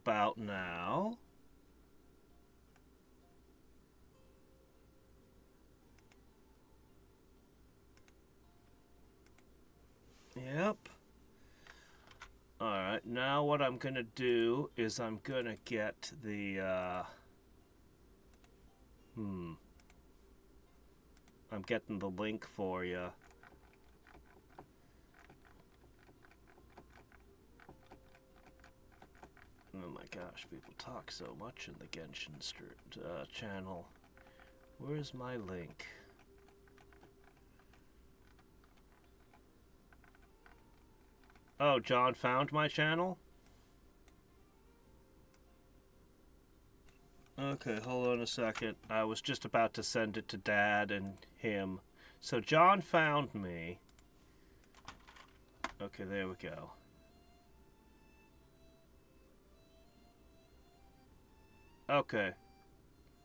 about now. Yep. Alright, now what I'm gonna do is I'm gonna get the, I'm getting the link for you. Oh my gosh, people talk so much in the Genshin channel. Where's my link? Oh, John found my channel? Okay, hold on a second. I was just about to send it to Dad and him. So John found me. Okay, there we go. Okay.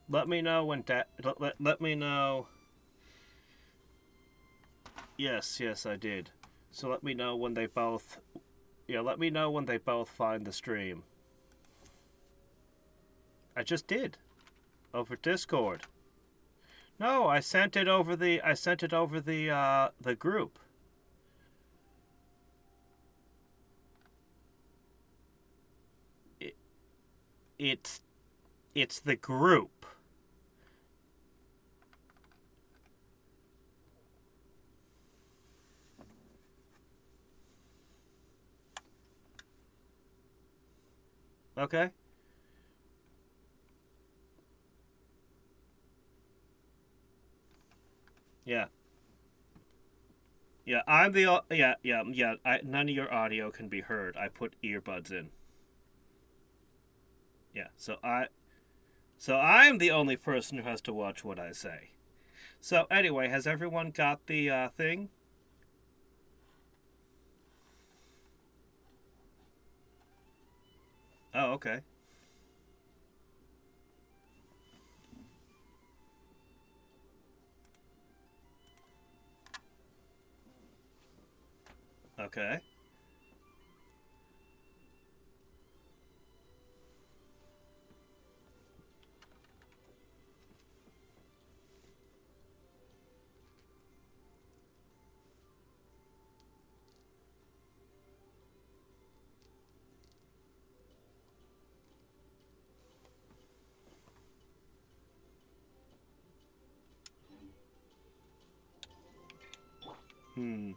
Let me know when Dad... Let me know... Yes, I did. So let me know when they both... Yeah, let me know when they both find the stream. I just did. Over Discord. No, I sent it over the... the group. It's the group. Okay. Yeah. Yeah, I'm the... Yeah. None of your audio can be heard. I put earbuds in. Yeah, so I'm the only person who has to watch what I say. So anyway, has everyone got the thing? Oh, okay. Okay. Hmm.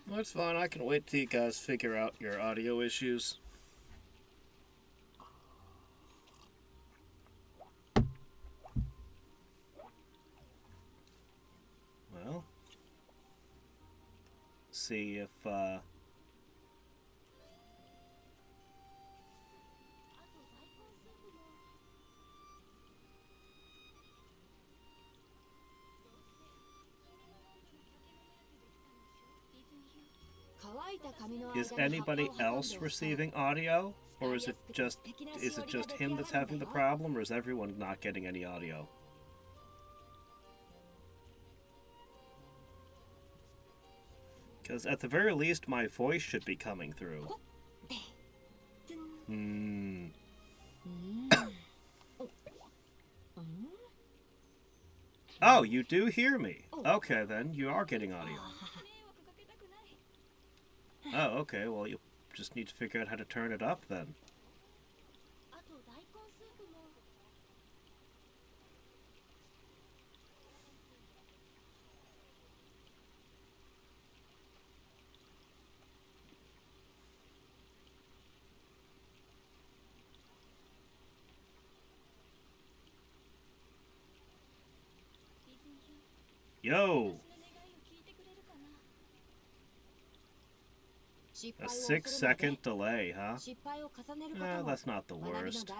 Well, it's fine. I can wait till you guys figure out your audio issues. Well, see if is anybody else receiving audio, or is it just him that's having the problem, or is everyone not getting any audio? Because at the very least, my voice should be coming through. Oh, you do hear me. Okay, then. You are getting audio. Oh, okay. Well, you just need to figure out how to turn it up, then. Yo! A 6-second delay, huh? That's not the worst.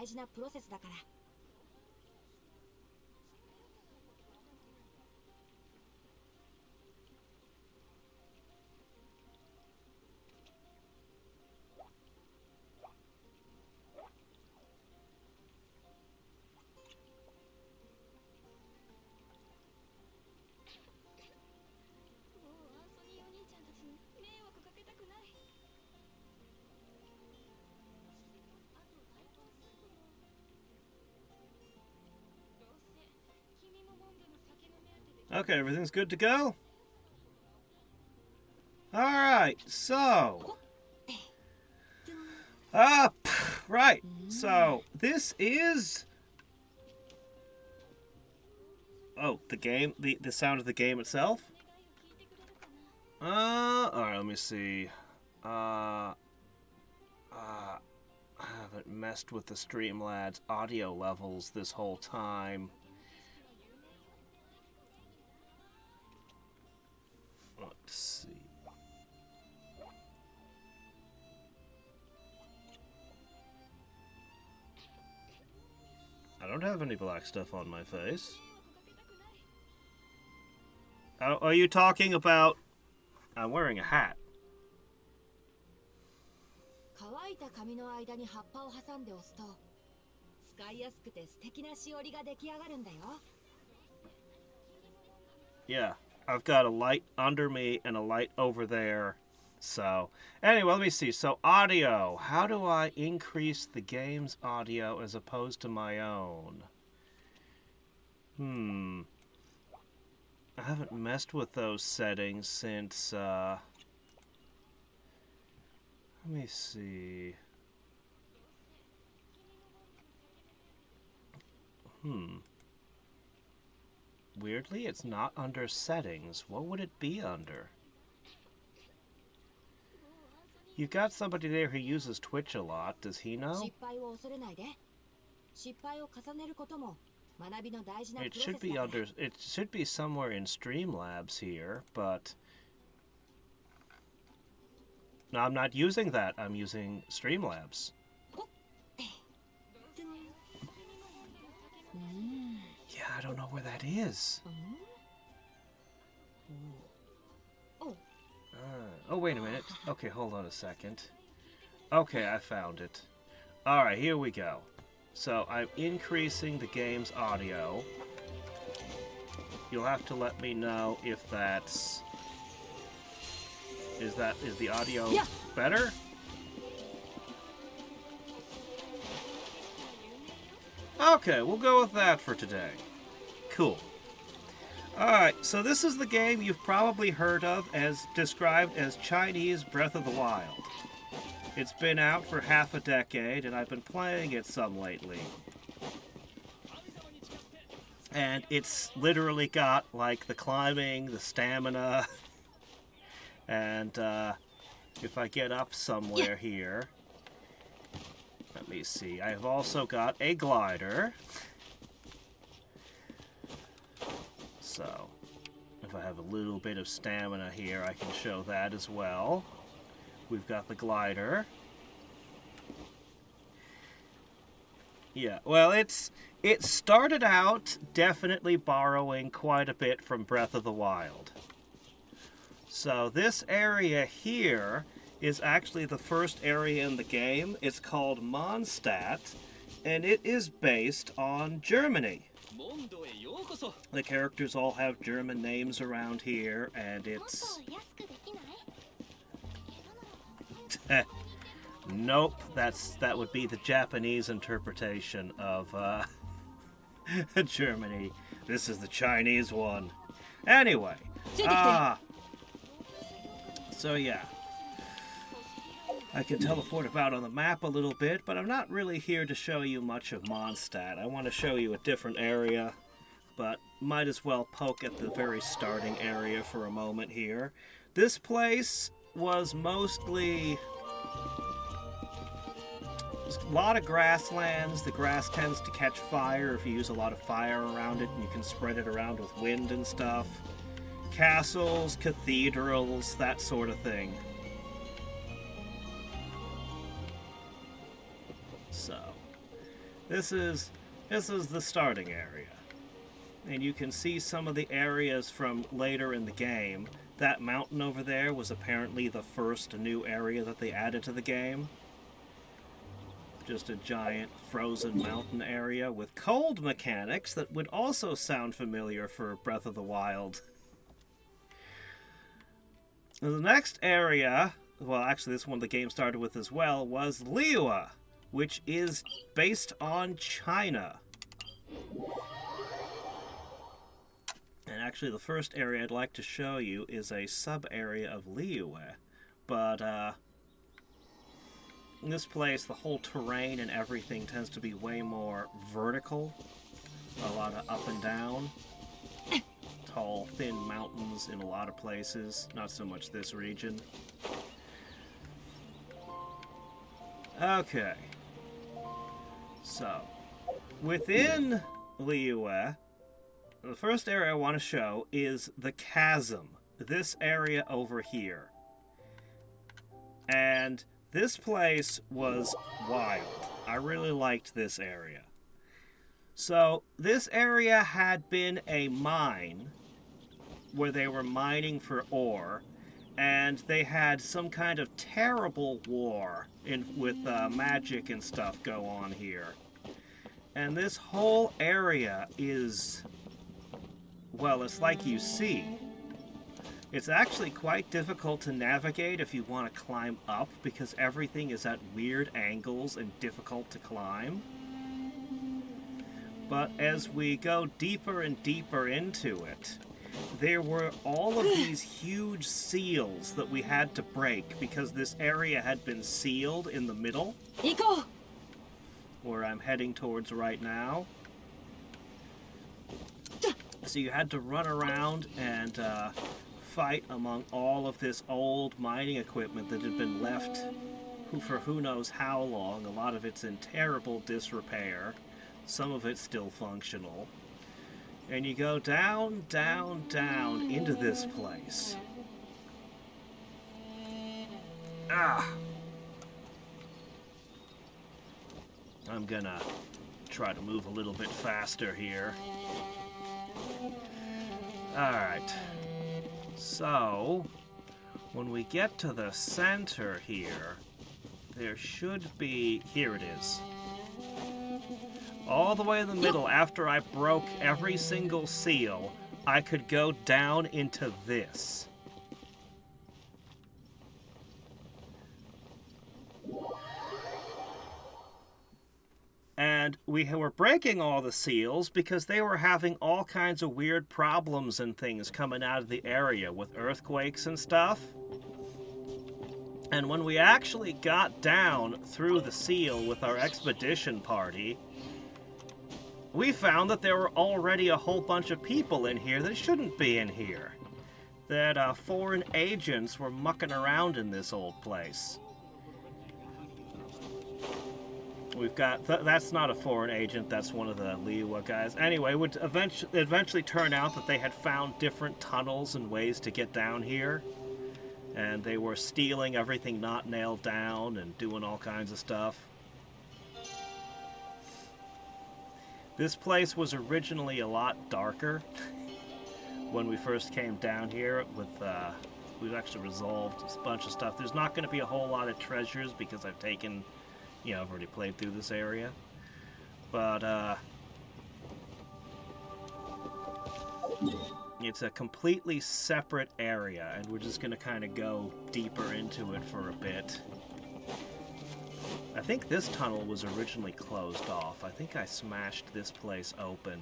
Okay, everything's good to go? Alright, so... right. So, this is... Oh, the game? The sound of the game itself? Alright, let me see. I haven't messed with the Streamlabs audio levels this whole time. Let's see. I don't have any black stuff on my face. Are you talking about... I'm wearing a hat. Yeah, I've got a light under me and a light over there. So, anyway, let me see. So, audio. How do I increase the game's audio as opposed to my own? I haven't messed with those settings since, let me see. Weirdly, it's not under settings. What would it be under? You've got somebody there who uses Twitch a lot. Does he know? It should be under... It should be somewhere in Streamlabs here, but... No, I'm not using that. I'm using Streamlabs. Yeah, I don't know where that is. Oh, wait a minute. Okay, hold on a second. Okay, I found it. Alright, here we go. So, I'm increasing the game's audio. You'll have to let me know if that's... Is the audio better? Okay, we'll go with that for today. Cool. Alright, so this is the game you've probably heard of as described as Chinese Breath of the Wild. It's been out for half a decade, and I've been playing it some lately. And it's literally got, like, the climbing, the stamina, and if I get up somewhere here... Let me see, I've also got a glider. So, if I have a little bit of stamina here, I can show that as well. We've got the glider. Yeah, well, it started out definitely borrowing quite a bit from Breath of the Wild. So this area here is actually the first area in the game. It's called Mondstadt, and it is based on Germany. The characters all have German names around here, and it's... Nope, that would be the Japanese interpretation of Germany. This is the Chinese one. Anyway, so yeah. I can teleport about on the map a little bit, but I'm not really here to show you much of Mondstadt. I want to show you a different area, but might as well poke at the very starting area for a moment here. This place was mostly a lot of grasslands. The grass tends to catch fire if you use a lot of fire around it, and you can spread it around with wind and stuff. Castles, cathedrals, that sort of thing. So, this is the starting area. And you can see some of the areas from later in the game. That mountain over there was apparently the first new area that they added to the game. Just a giant frozen mountain area with cold mechanics that would also sound familiar for Breath of the Wild. The next area, well, actually this one the game started with as well, was Liyue, which is based on China. And actually the first area I'd like to show you is a sub-area of Liyue. But, in this place, the whole terrain and everything tends to be way more vertical. A lot of up and down. Tall, thin mountains in a lot of places. Not so much this region. Okay. So, within Liyue, the first area I want to show is the chasm. This area over here. And this place was wild. I really liked this area. So, this area had been a mine where they were mining for ore, and they had some kind of terrible war with magic and stuff go on here. And this whole area is, well, it's like you see. It's actually quite difficult to navigate if you want to climb up because everything is at weird angles and difficult to climb. But as we go deeper and deeper into it, there were all of these huge seals that we had to break because this area had been sealed in the middle, where I'm heading towards right now. So you had to run around and fight among all of this old mining equipment that had been left for who knows how long. A lot of it's in terrible disrepair. Some of it's still functional. And you go down, down, down into this place. I'm gonna try to move a little bit faster here. Alright. So, when we get to the center here, there should be... Here it is. All the way in the middle, after I broke every single seal, I could go down into this. And we were breaking all the seals because they were having all kinds of weird problems and things coming out of the area with earthquakes and stuff. And when we actually got down through the seal with our expedition party, we found that there were already a whole bunch of people in here that shouldn't be in here. That foreign agents were mucking around in this old place. We've got... that's not a foreign agent, that's one of the Liyue guys. Anyway, it would eventually turn out that they had found different tunnels and ways to get down here. And they were stealing everything not nailed down and doing all kinds of stuff. This place was originally a lot darker when we first came down here. We've actually resolved a bunch of stuff. There's not going to be a whole lot of treasures because I've taken... You know, I've already played through this area. But, it's a completely separate area, and we're just going to kind of go deeper into it for a bit. I think this tunnel was originally closed off. I think I smashed this place open.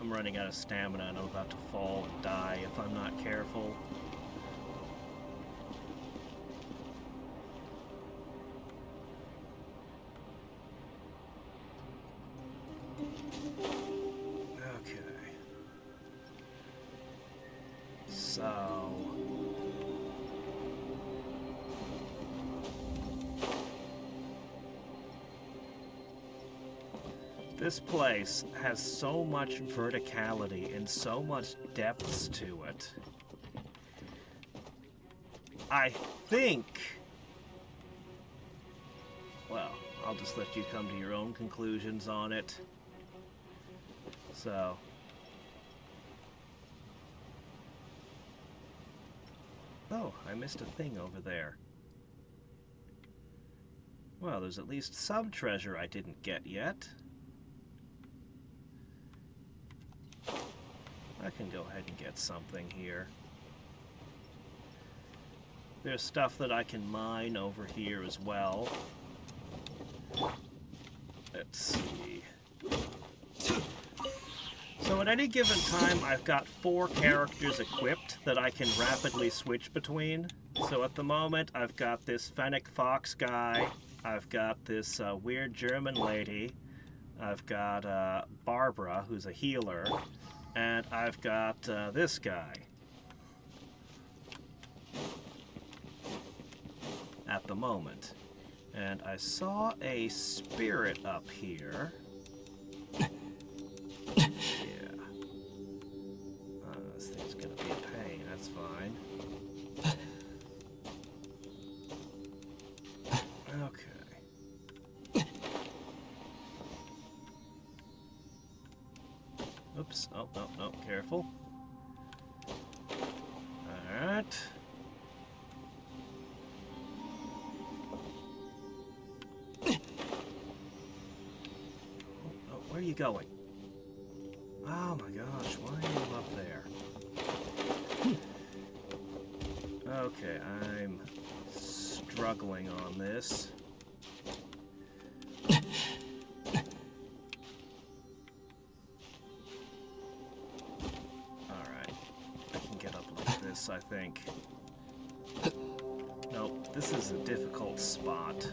I'm running out of stamina and I'm about to fall and die if I'm not careful. Okay. So... This place has so much verticality and so much depths to it I think... Well, I'll just let you come to your own conclusions on it. So... Oh, I missed a thing over there. Well, there's at least some treasure I didn't get yet. I can go ahead and get something here. There's stuff that I can mine over here as well. Let's see. So at any given time, I've got 4 characters equipped that I can rapidly switch between. So at the moment, I've got this Fennec Fox guy. I've got this weird German lady. I've got Barbara, who's a healer. And I've got this guy. At the moment. And I saw a spirit up here. Yeah. This thing's gonna be a pain, that's fine. Okay. Oops. Oh, no, no, careful. Alright. Where are you going? Oh my gosh, why are you up there? Okay, I'm struggling on this. Alright, I can get up like this, I think. Nope, this is a difficult spot.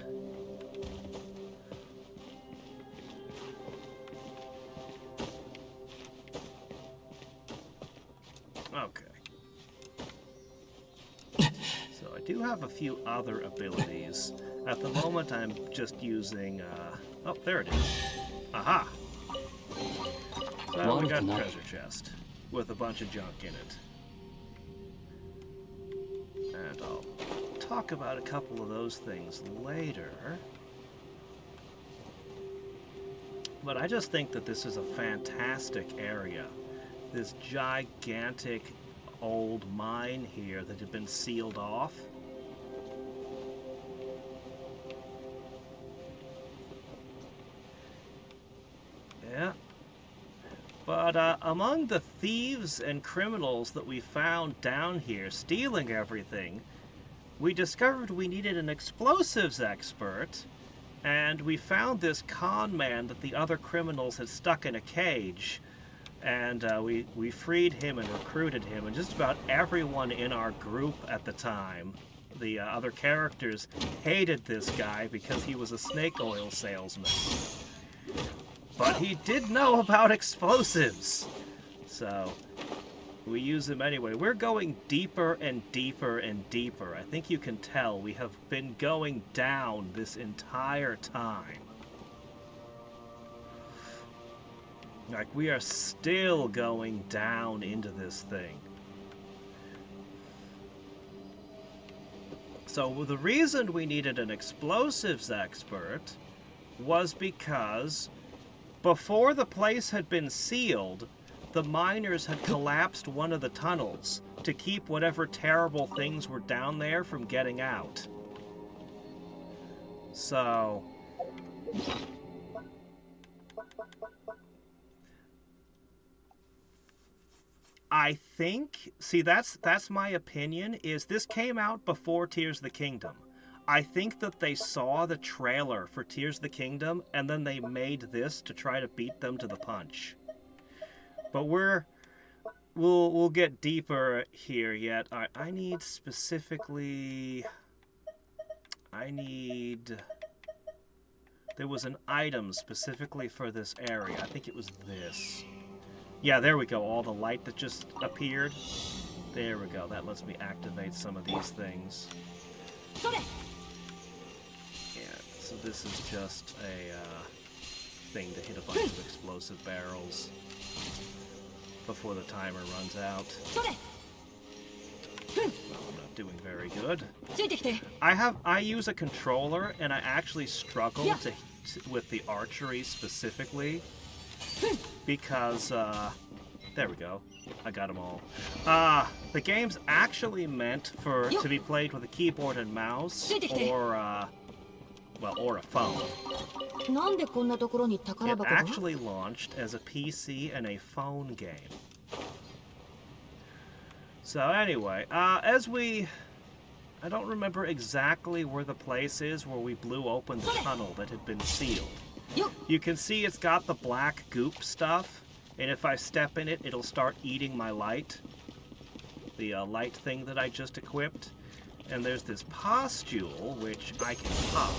Okay. So I do have a few other abilities. At the moment I'm just using, oh, there it is. Aha! So we got a treasure chest with a bunch of junk in it. And I'll talk about a couple of those things later. But I just think that this is a fantastic area. This gigantic old mine here that had been sealed off. Yeah. But among the thieves and criminals that we found down here stealing everything, we discovered we needed an explosives expert, and we found this con man that the other criminals had stuck in a cage. And we freed him and recruited him, and just about everyone in our group at the time, the other characters, hated this guy because he was a snake oil salesman. But he did know about explosives, so we use him anyway. We're going deeper and deeper and deeper. I think you can tell we have been going down this entire time. Like, we are still going down into this thing. So the reason we needed an explosives expert was because before the place had been sealed, the miners had collapsed one of the tunnels to keep whatever terrible things were down there from getting out. So... I think, see, that's my opinion, is this came out before Tears of the Kingdom. I think that they saw the trailer for Tears of the Kingdom, and then they made this to try to beat them to the punch. But we'll get deeper here yet. I need specifically... There was an item specifically for this area. I think it was this. Yeah, there we go. All the light that just appeared. There we go. That lets me activate some of these things. Yeah, so this is just a thing to hit a bunch of explosive barrels before the timer runs out. I'm not doing very good. I use a controller, and I actually struggle with the archery specifically because there we go. I got them all. The game's actually meant to be played with a keyboard and mouse, or a phone. It actually launched as a PC and a phone game. So anyway, I don't remember exactly where the place is where we blew open the tunnel that had been sealed. You can see it's got the black goop stuff, and if I step in it, it'll start eating my light. The light thing that I just equipped. And there's this postule, which I can pop.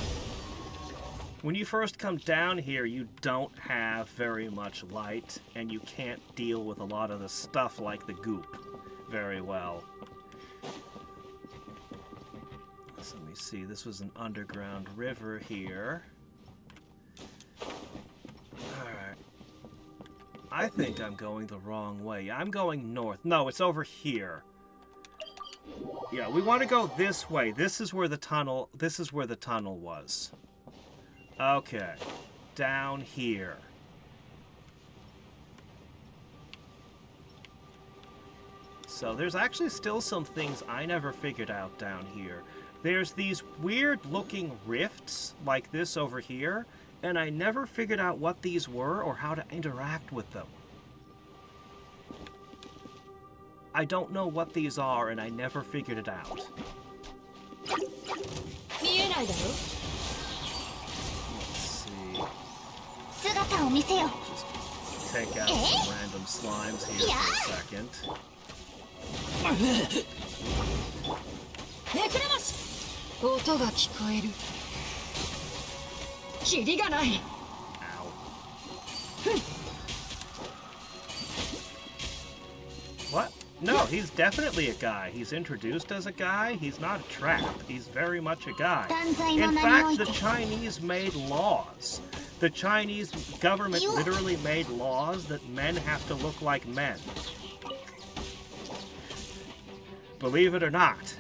When you first come down here, you don't have very much light, and you can't deal with a lot of the stuff like the goop very well. So let me see, this was an underground river here. Alright. I think I'm going the wrong way. I'm going north. No, it's over here. Yeah, we want to go this way. This is where the tunnel was. Okay. Down here. So there's actually still some things I never figured out down here. There's these weird looking rifts like this over here, and I never figured out what these were or how to interact with them. I don't know what these are, and I never figured it out. Let's see. Just take out some random slimes here for a second. What? No, he's definitely a guy. He's introduced as a guy. He's not a trap. He's very much a guy. In fact, the Chinese made laws. The Chinese government literally made laws that men have to look like men. Believe it or not.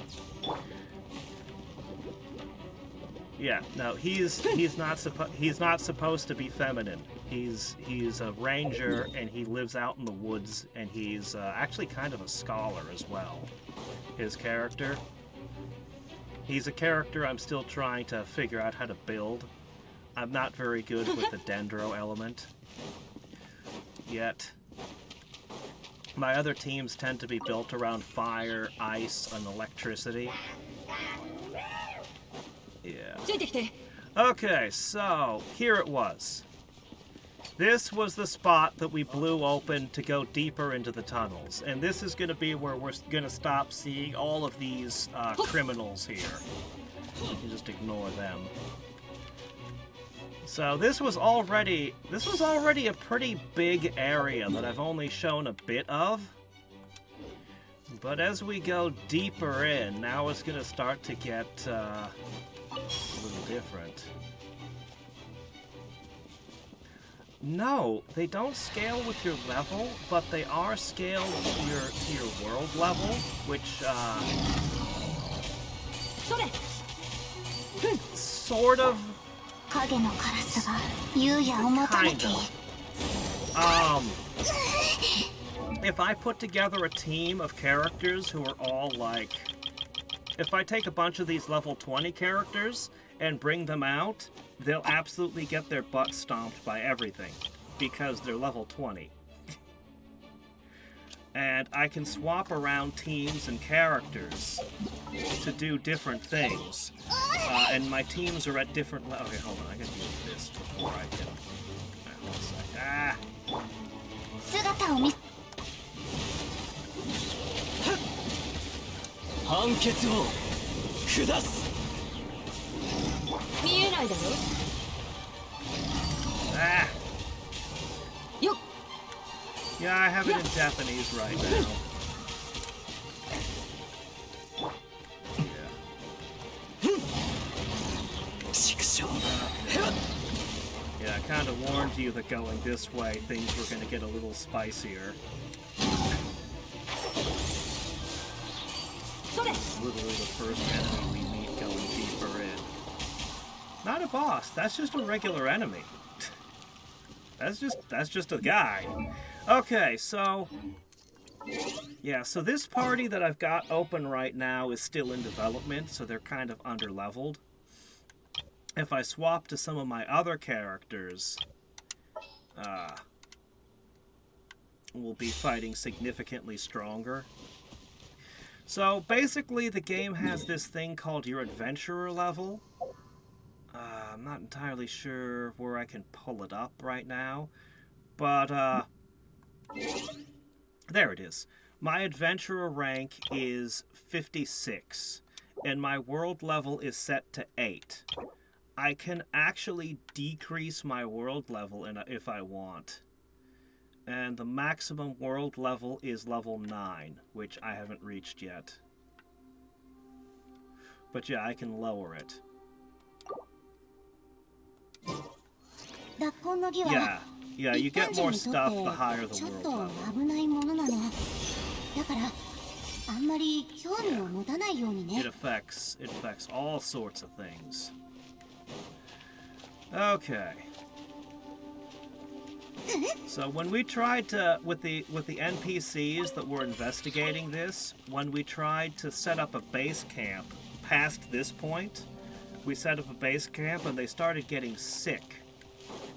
Yeah, no, he's not supposed to be feminine. He's a ranger, and he lives out in the woods, and he's actually kind of a scholar as well. His character. He's a character I'm still trying to figure out how to build. I'm not very good with the dendro element yet. My other teams tend to be built around fire, ice, and electricity. Yeah. Okay, so here it was. This was the spot that we blew open to go deeper into the tunnels. And this is going to be where we're going to stop seeing all of these criminals here. You can just ignore them. So this was already a pretty big area that I've only shown a bit of. But as we go deeper in, now it's going to start to get a little different. No, they don't scale with your level, but they are scaled to your world level, which sort of. Kind of. If I put together a team of characters who are all like... If I take a bunch of these level 20 characters and bring them out, they'll absolutely get their butt stomped by everything, because they're level 20. And I can swap around teams and characters to do different things. And my teams are at different levels. Okay, hold on, I gotta do this before I can... One sec. Ah! Ah! Yeah, I have it in Japanese right now. Yeah, I kind of warned you that going this way, things were going to get a little spicier. literally the first enemy we meet going deeper in. Not a boss, that's just a regular enemy. That's just a guy. Okay, so yeah, so this party that I've got open right now is still in development, so they're kind of underleveled. If I swap to some of my other characters, we'll be fighting significantly stronger. So basically the game has this thing called your adventurer level. I'm not entirely sure where I can pull it up right now, but there it is. My adventurer rank is 56, and my world level is set to 8. I can actually decrease my world level if I want. And the maximum world level is level 9, which I haven't reached yet. But yeah, I can lower it. Yeah, you get more stuff the higher the world level. It affects all sorts of things. Okay. So when we tried to, with the NPCs that were investigating this, when we tried to set up a base camp past this point, we set up a base camp and they started getting sick.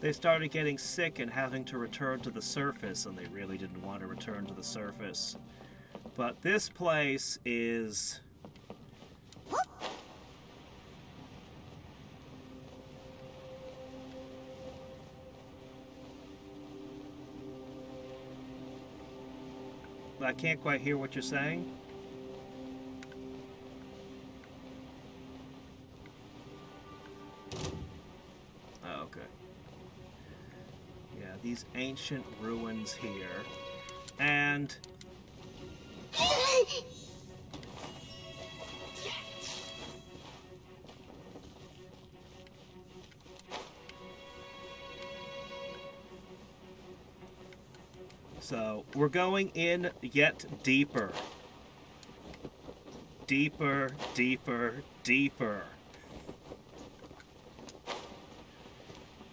They started getting sick and having to return to the surface, and they really didn't want to return to the surface. But this place is... I can't quite hear what you're saying. Oh, okay. Yeah, these ancient ruins here. And... so, we're going in yet deeper. Deeper, deeper, deeper.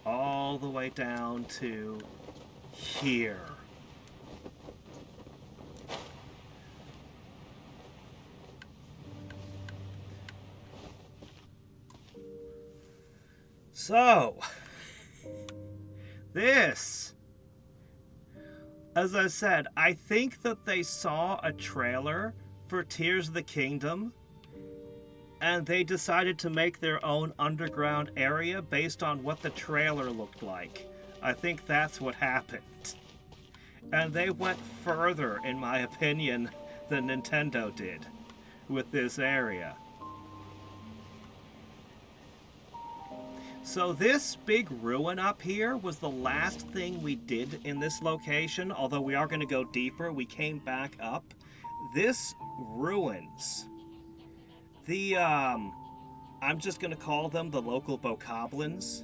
All the way down to here. So, this... as I said, I think that they saw a trailer for Tears of the Kingdom, and they decided to make their own underground area based on what the trailer looked like. I think that's what happened. And they went further, in my opinion, than Nintendo did with this area. So this big ruin up here was the last thing we did in this location, although we are going to go deeper. We came back up. This ruins the, I'm just going to call them the local bokoblins.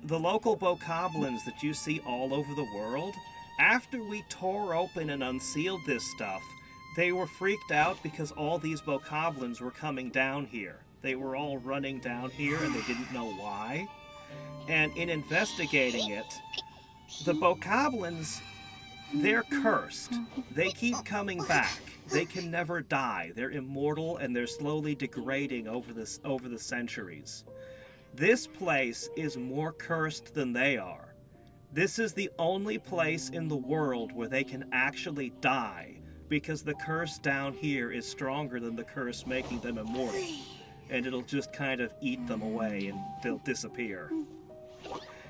The local bokoblins that you see all over the world, after we tore open and unsealed this stuff, they were freaked out because all these bokoblins were coming down here. They were all running down here and they didn't know why. And in investigating it, the bokoblins, they're cursed. They keep coming back. They can never die. They're immortal and they're slowly degrading over the centuries. This place is more cursed than they are. This is the only place in the world where they can actually die, because the curse down here is stronger than the curse making them immortal. And it'll just kind of eat them away and they'll disappear.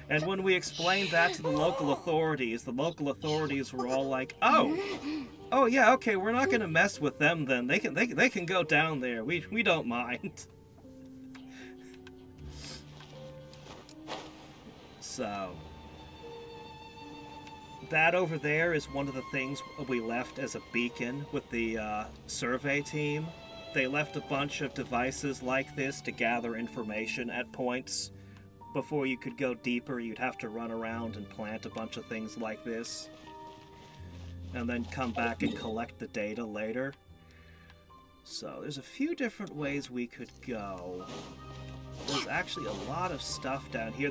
And when we explained that to the local authorities were all like, oh yeah, okay, we're not gonna mess with them then. They can go down there. We don't mind. So that over there is one of the things we left as a beacon with the survey team. They left a bunch of devices like this to gather information at points. Before you could go deeper, you'd have to run around and plant a bunch of things like this. And then come back and collect the data later. So there's a few different ways we could go. There's actually a lot of stuff down here.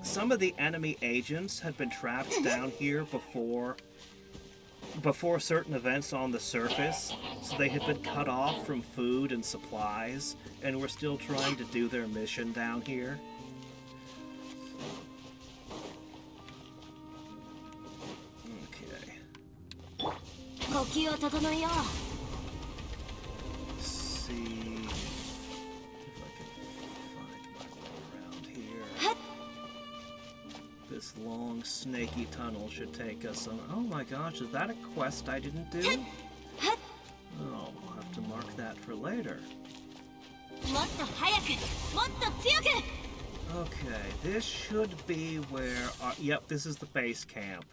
Some of the enemy agents had been trapped down here before certain events on the surface, so they had been cut off from food and supplies, and were still trying to do their mission down here. Okay. Let's see if I can find my way around here. This long, snaky tunnel should take us on... Oh my gosh, is that a quest I didn't do? Oh, I'll have to mark that for later. Okay, this should be where... yep, this is the base camp.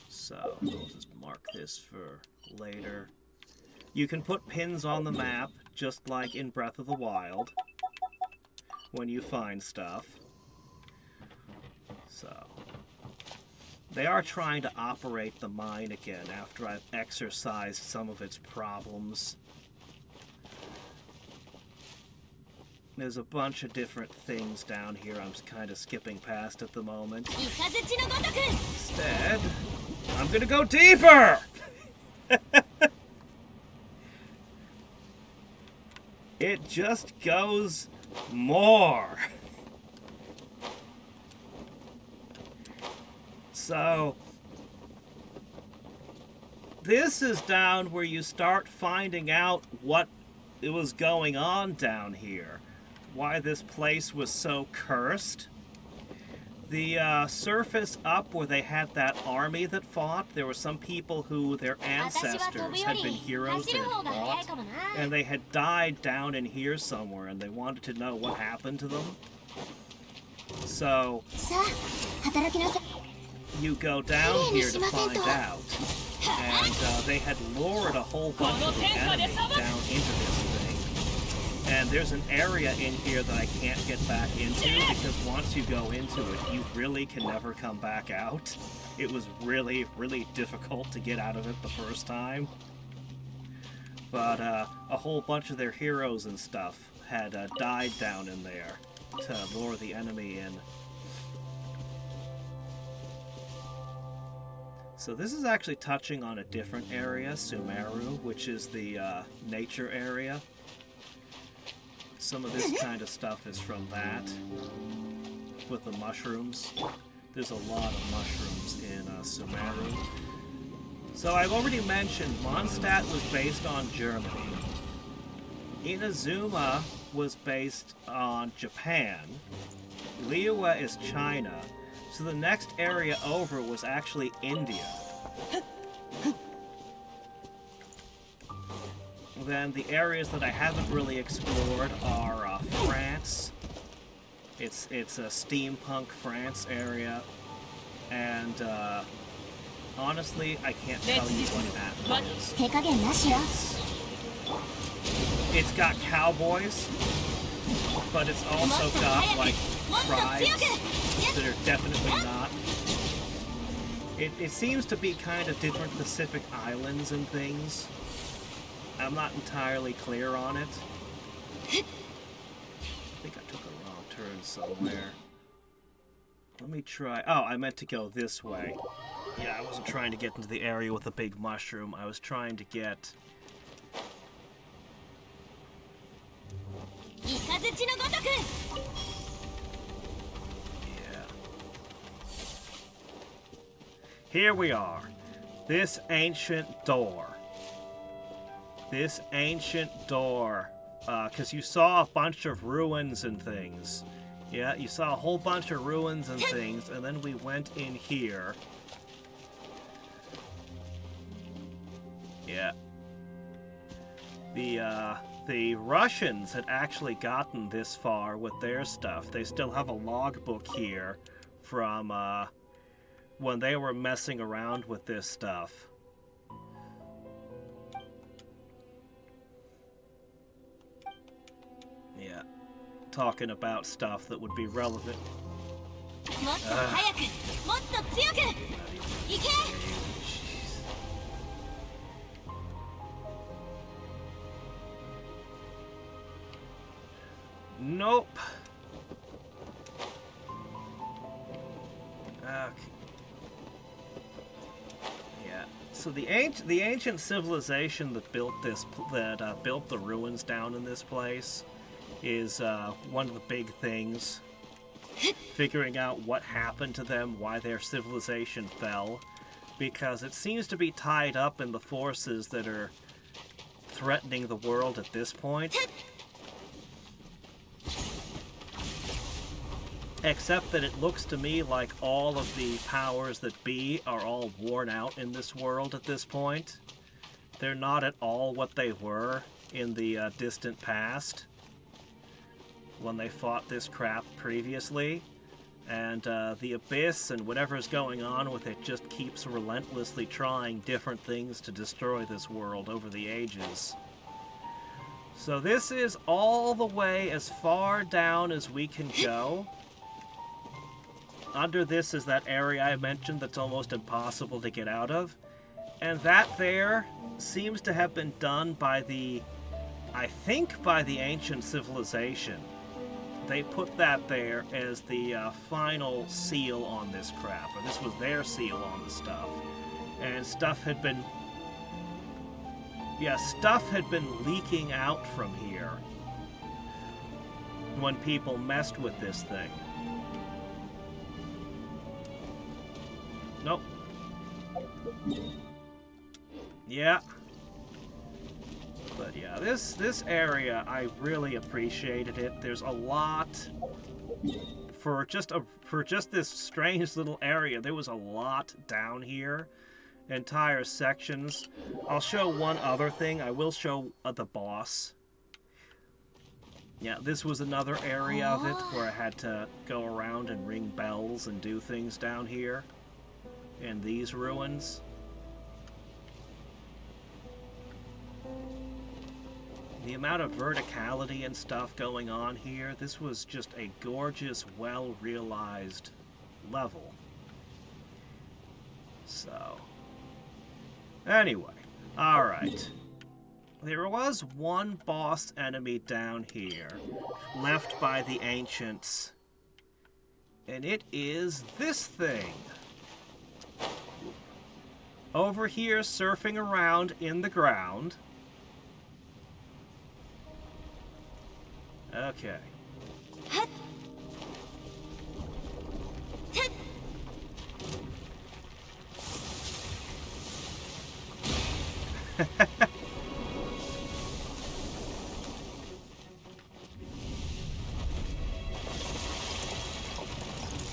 So, we'll just mark this for later. You can put pins on the map, just like in Breath of the Wild, when you find stuff. So, they are trying to operate the mine again after I've exorcised some of its problems. There's a bunch of different things down here I'm kind of skipping past at the moment. Instead, I'm gonna go deeper! It just goes more. So, this is down where you start finding out what it was going on down here. Why this place was so cursed. The surface up where they had that army that fought, there were some people who their ancestors had been heroes that had fought, and they had died down in here somewhere, and they wanted to know what happened to them. So, you go down here to find out, and they had lured a whole bunch of the enemy down into this thing. And there's an area in here that I can't get back into, because once you go into it, you really can never come back out. It was really, really difficult to get out of it the first time. But a whole bunch of their heroes and stuff had died down in there to lure the enemy in. So this is actually touching on a different area, Sumeru, which is the nature area. Some of this kind of stuff is from that, with the mushrooms. There's a lot of mushrooms in Sumeru. So I've already mentioned, Mondstadt was based on Germany. Inazuma was based on Japan. Liyue is China. So the next area over was actually India. Then the areas that I haven't really explored are France. It's a steampunk France area. And honestly, I can't tell you what that is. It's got cowboys, but it's also got like tribes that are definitely not. It seems to be kind of different Pacific islands and things. I'm not entirely clear on it. I think I took a wrong turn somewhere. Let me try... Oh, I meant to go this way. Yeah, I wasn't trying to get into the area with the big mushroom. I was trying to get... Yeah. Here we are. This ancient door. This ancient door. Because you saw a bunch of ruins and things. Yeah, you saw a whole bunch of ruins and things, and then we went in here. Yeah. The Russians had actually gotten this far with their stuff. They still have a logbook here from when they were messing around with this stuff. Yeah. Talking about stuff that would be relevant. Nope. Okay. Yeah. So the ancient civilization that built built the ruins down in this place is one of the big things. Figuring out what happened to them, why their civilization fell, because it seems to be tied up in the forces that are threatening the world at this point. Except that it looks to me like all of the powers that be are all worn out in this world at this point. They're not at all what they were in the distant past when they fought this crap previously. And the Abyss and whatever's going on with it just keeps relentlessly trying different things to destroy this world over the ages. So this is all the way as far down as we can go. Under this is that area I mentioned that's almost impossible to get out of. And that there seems to have been done by I think by the ancient civilization. They put that there as the final seal on this crap, or this was their seal on the stuff. And stuff had been leaking out from here when people messed with this thing. Nope. Yeah. But yeah, this area, I really appreciated it. There's a lot for just this strange little area. There was a lot down here, entire sections. I'll show one other thing. I will show the boss. Yeah, this was another area of it where I had to go around and ring bells and do things down here in these ruins. The amount of verticality and stuff going on here, this was just a gorgeous, well-realized level. So, anyway, alright. There was one boss enemy down here, left by the ancients, and it is this thing. Over here, surfing around in the ground. Okay.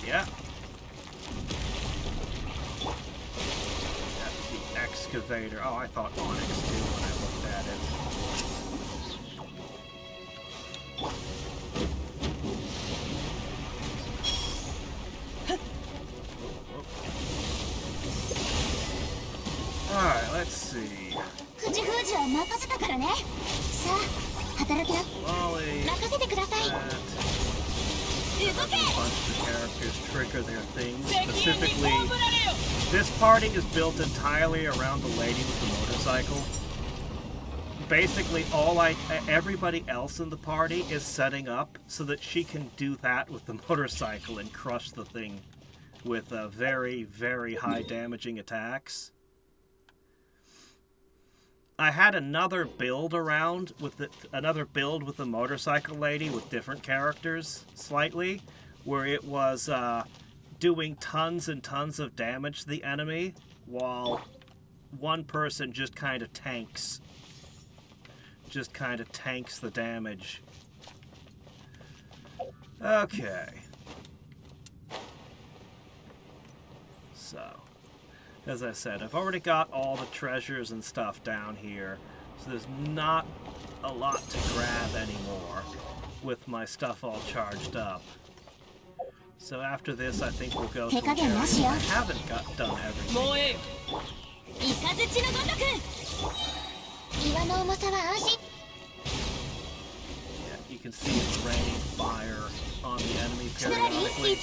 Yeah. That's the excavator. Oh, I thought Onyx too when I looked at it. Alright, let's see. Molly, a bunch of characters trigger their things. Specifically, this party is built entirely around the lady with the motorcycle. Basically, everybody else in the party is setting up so that she can do that with the motorcycle and crush the thing with very, very high damaging attacks. I had another build around with the motorcycle lady with different characters slightly, where it was doing tons and tons of damage to the enemy while one person just kind of tanks the damage. Okay. So, as I said, I've already got all the treasures and stuff down here, so there's not a lot to grab anymore with my stuff all charged up. So after this, I think we'll go to an area I haven't done everything. Yeah, you can see it's raining fire on the enemy periodically.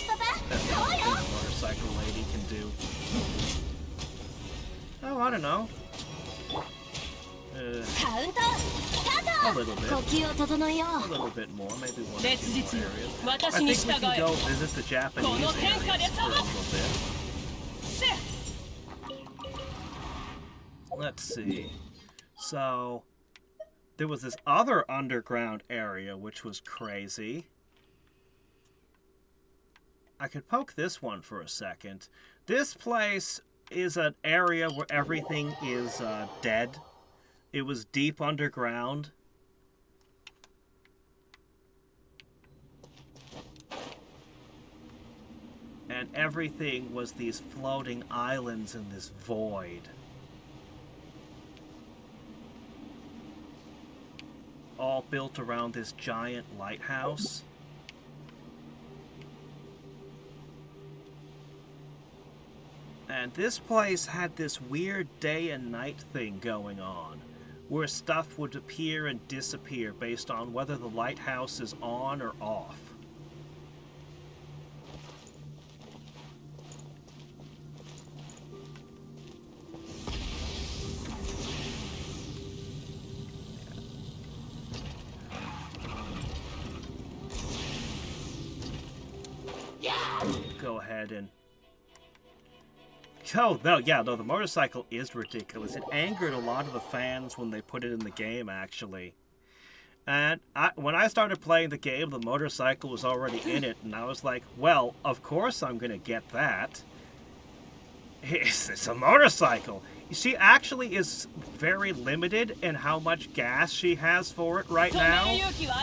That's what the motorcycle lady can do. Oh, I don't know. A little bit. A little bit more, maybe one or two more areas. I think we can go visit the Japanese areas for a little bit. Let's see. So, there was this other underground area which was crazy. I could poke this one for a second. This place is an area where everything is dead. It was deep underground. And everything was these floating islands in this void. All built around this giant lighthouse. And this place had this weird day and night thing going on, where stuff would appear and disappear based on whether the lighthouse is on or off. Go ahead and... Oh, no, yeah, no, the motorcycle is ridiculous. It angered a lot of the fans when they put it in the game, actually. And when I started playing the game, the motorcycle was already in it, and I was like, well, of course I'm going to get that. It's a motorcycle. She actually is very limited in how much gas she has for it right now.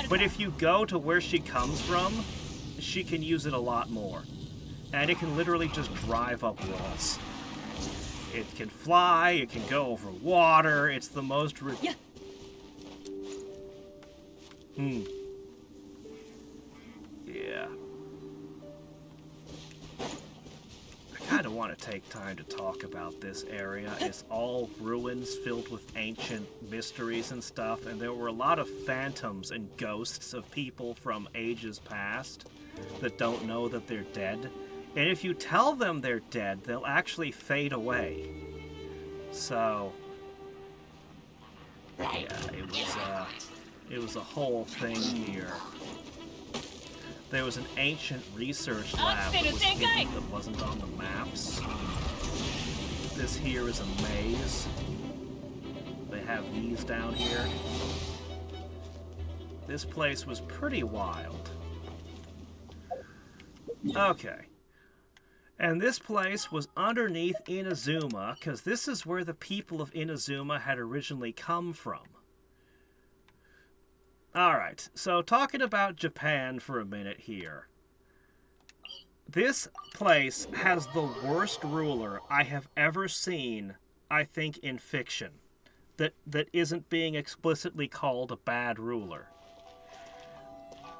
But if you go to where she comes from, she can use it a lot more. And it can literally just drive up walls. It can fly, it can go over water, it's the most... Yeah. Yeah. I kind of want to take time to talk about this area. It's all ruins filled with ancient mysteries and stuff, and there were a lot of phantoms and ghosts of people from ages past that don't know that they're dead. And if you tell them they're dead, they'll actually fade away. So, yeah, it was a whole thing here. There was an ancient research lab that was hidden that wasn't on the maps. This here is a maze. They have these down here. This place was pretty wild. Okay. And this place was underneath Inazuma, because this is where the people of Inazuma had originally come from. Alright, so talking about Japan for a minute here. This place has the worst ruler I have ever seen, I think, in fiction. That isn't being explicitly called a bad ruler.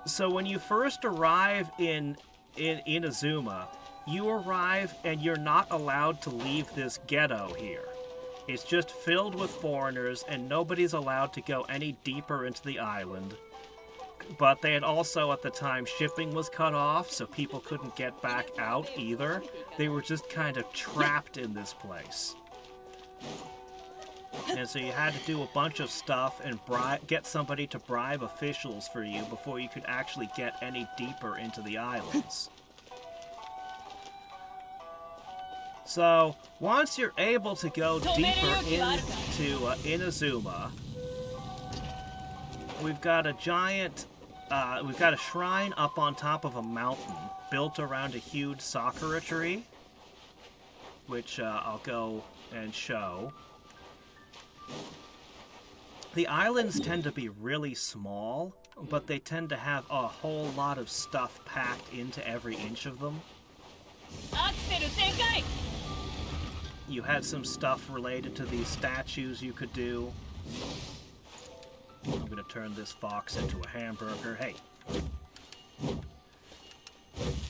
So when you first arrive in Inazuma, you arrive and you're not allowed to leave this ghetto here. It's just filled with foreigners and nobody's allowed to go any deeper into the island. But they had also, at the time, shipping was cut off, so people couldn't get back out either. They were just kind of trapped in this place. And so you had to do a bunch of stuff and get somebody to bribe officials for you before you could actually get any deeper into the islands. So, once you're able to go deeper into Inazuma, we've got a giant, we've got a shrine up on top of a mountain built around a huge sakura tree, which I'll go and show. The islands tend to be really small, but they tend to have a whole lot of stuff packed into every inch of them. You had some stuff related to these statues you could do. I'm gonna turn this fox into a hamburger. Hey.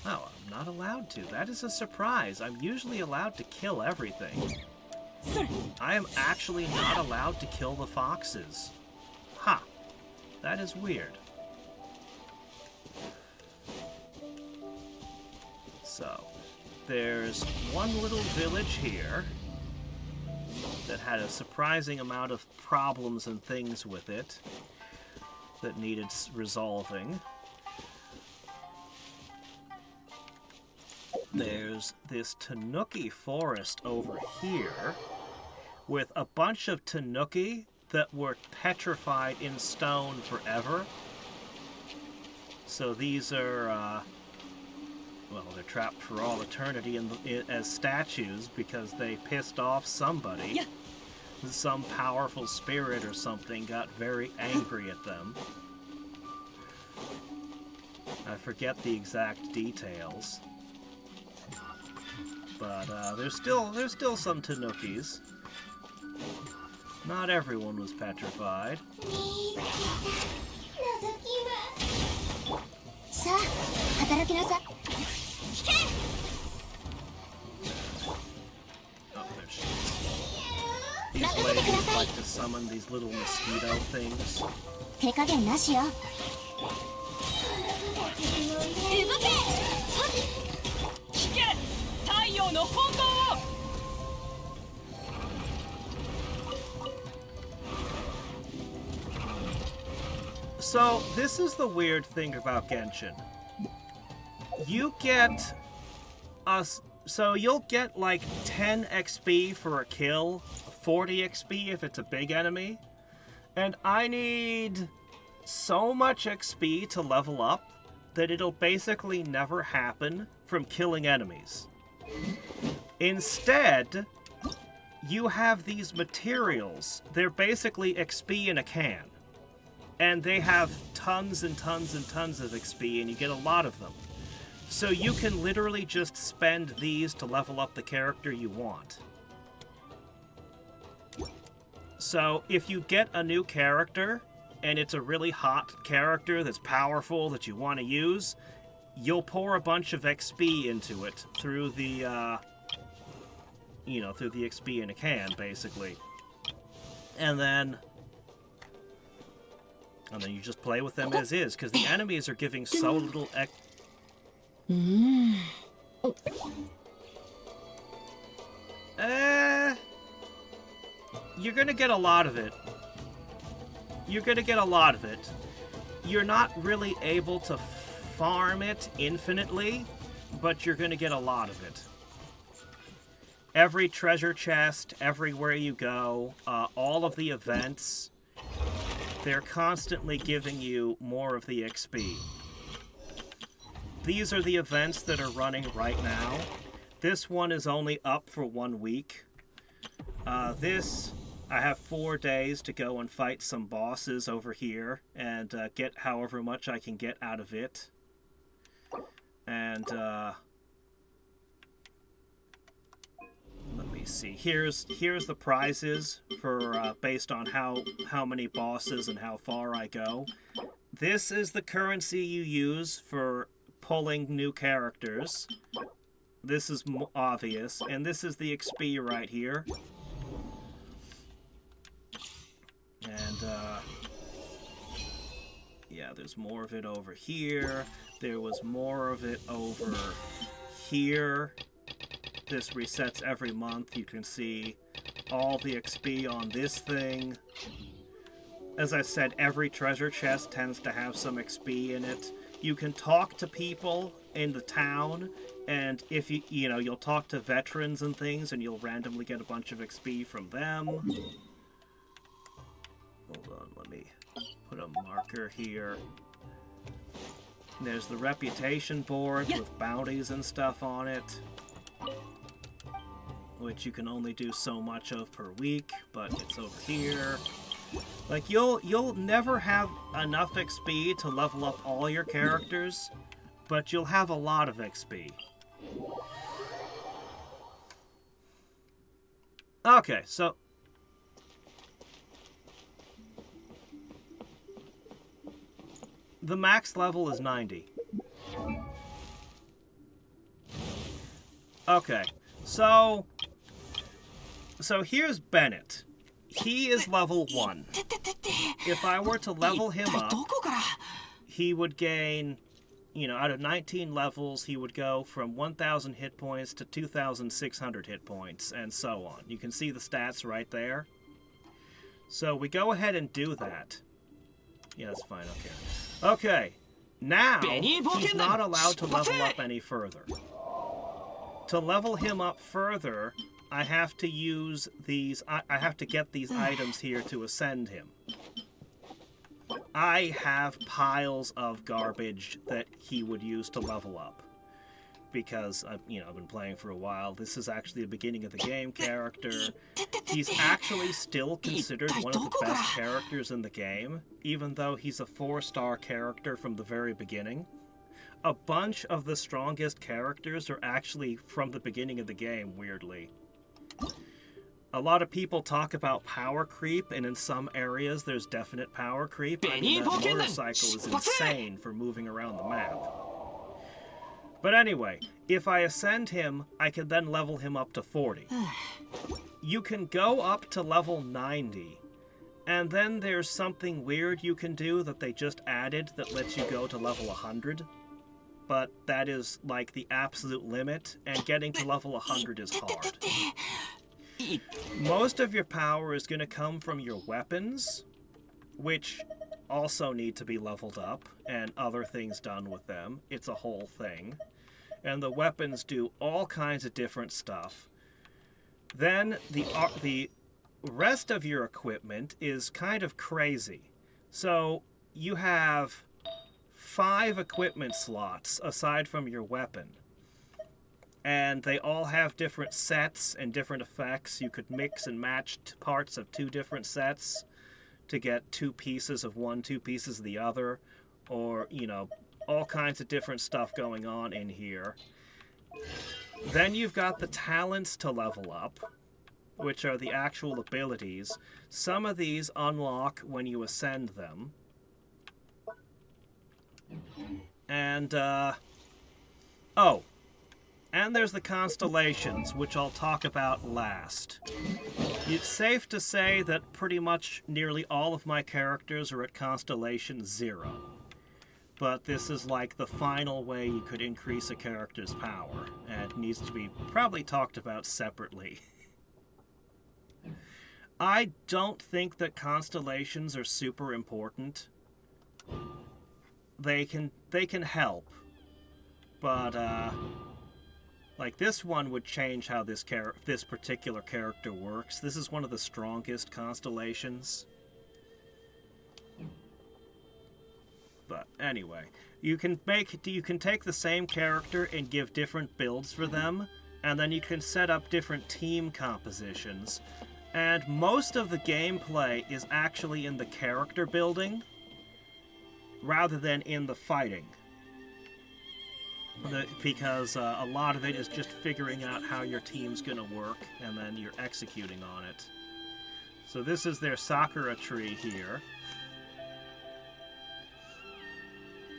Oh, I'm not allowed to. That is a surprise. I'm usually allowed to kill everything. I am actually not allowed to kill the foxes. Ha! That is weird. So, there's one little village here that had a surprising amount of problems and things with it. that needed resolving. There's this Tanuki forest over here with a bunch of Tanuki that were petrified in stone forever. So these are, well, they're trapped for all eternity as statues because they pissed off somebody. Yeah. Some powerful spirit or something got very angry at them. I forget the exact details. But there's still some Tanukis. Not everyone was petrified. Oh, there she is. These ladies like to summon these little mosquito things. So, this is the weird thing about Genshin. You get so you'll get like 10 XP for a kill, 40 XP if it's a big enemy, and I need so much XP to level up that it'll basically never happen from killing enemies. Instead, you have these materials. They're basically XP in a can. And they have tons and tons and tons of XP, and you get a lot of them. So you can literally just spend these to level up the character you want. So if you get a new character, and it's a really hot character that's powerful that you want to use, you'll pour a bunch of XP into it through the, through the XP in a can, basically. And then you just play with them as is, because the enemies are giving so little you're gonna get a lot of it. You're gonna get a lot of it. You're not really able to farm it infinitely, but you're gonna get a lot of it. Every treasure chest, everywhere you go, all of the events, they're constantly giving you more of the XP. These are the events that are running right now. This one is only up for 1 week. I have 4 days to go and fight some bosses over here and get however much I can get out of it. And let me see. Here's the prizes for based on how many bosses and how far I go. This is the currency you use for pulling new characters. This is obvious, and this is the XP right here. And yeah, there's more of it over here. There was more of it over here. This resets every month. You can see all the XP on this thing. As I said, every treasure chest tends to have some XP in it. You can talk to people in the town, and if you'll talk to veterans and things, and you'll randomly get a bunch of XP from them. Hold on, let me put a marker here. There's the reputation board with bounties and stuff on it, which you can only do so much of per week, but it's over here. Like, you'll never have enough XP to level up all your characters, but you'll have a lot of XP. Okay, so the max level is 90. Okay, so here's Bennett. He is level 1. If I were to level him up, he would gain, out of 19 levels, he would go from 1,000 hit points to 2,600 hit points, and so on. You can see the stats right there. So we go ahead and do that. Yeah, that's fine. Okay. Okay. Now, he's not allowed to level up any further. To level him up further, I have to use these... I have to get these items here to ascend him. I have piles of garbage that he would use to level up. Because, I've been playing for a while. This is actually the beginning of the game character. He's actually still considered one of the best characters in the game, even though he's a 4-star character from the very beginning. A bunch of the strongest characters are actually from the beginning of the game, weirdly. A lot of people talk about power creep, and in some areas there's definite power creep. I mean, that motorcycle is insane for moving around the map. But anyway, if I ascend him, I can then level him up to 40. You can go up to level 90, and then there's something weird you can do that they just added that lets you go to level 100. But that is, like, the absolute limit, and getting to level 100 is hard. Most of your power is going to come from your weapons, which also need to be leveled up, and other things done with them. It's a whole thing. And the weapons do all kinds of different stuff. Then the rest of your equipment is kind of crazy. So you have 5 equipment slots aside from your weapon. And they all have different sets and different effects. You could mix and match parts of 2 different sets to get 2 pieces of one, 2 pieces of the other, or, all kinds of different stuff going on in here. Then you've got the talents to level up, which are the actual abilities. Some of these unlock when you ascend them. And, and there's the constellations, which I'll talk about last. It's safe to say that pretty much nearly all of my characters are at Constellation 0. But this is like the final way you could increase a character's power, and it needs to be probably talked about separately. I don't think that constellations are super important. They can help, but like this one would change how this particular character works. This is one of the strongest constellations. But anyway, you can take the same character and give different builds for them, and then you can set up different team compositions. And most of the gameplay is actually in the character building, rather than in the fighting. Because a lot of it is just figuring out how your team's gonna work, and then you're executing on it. So this is their Sakura tree here,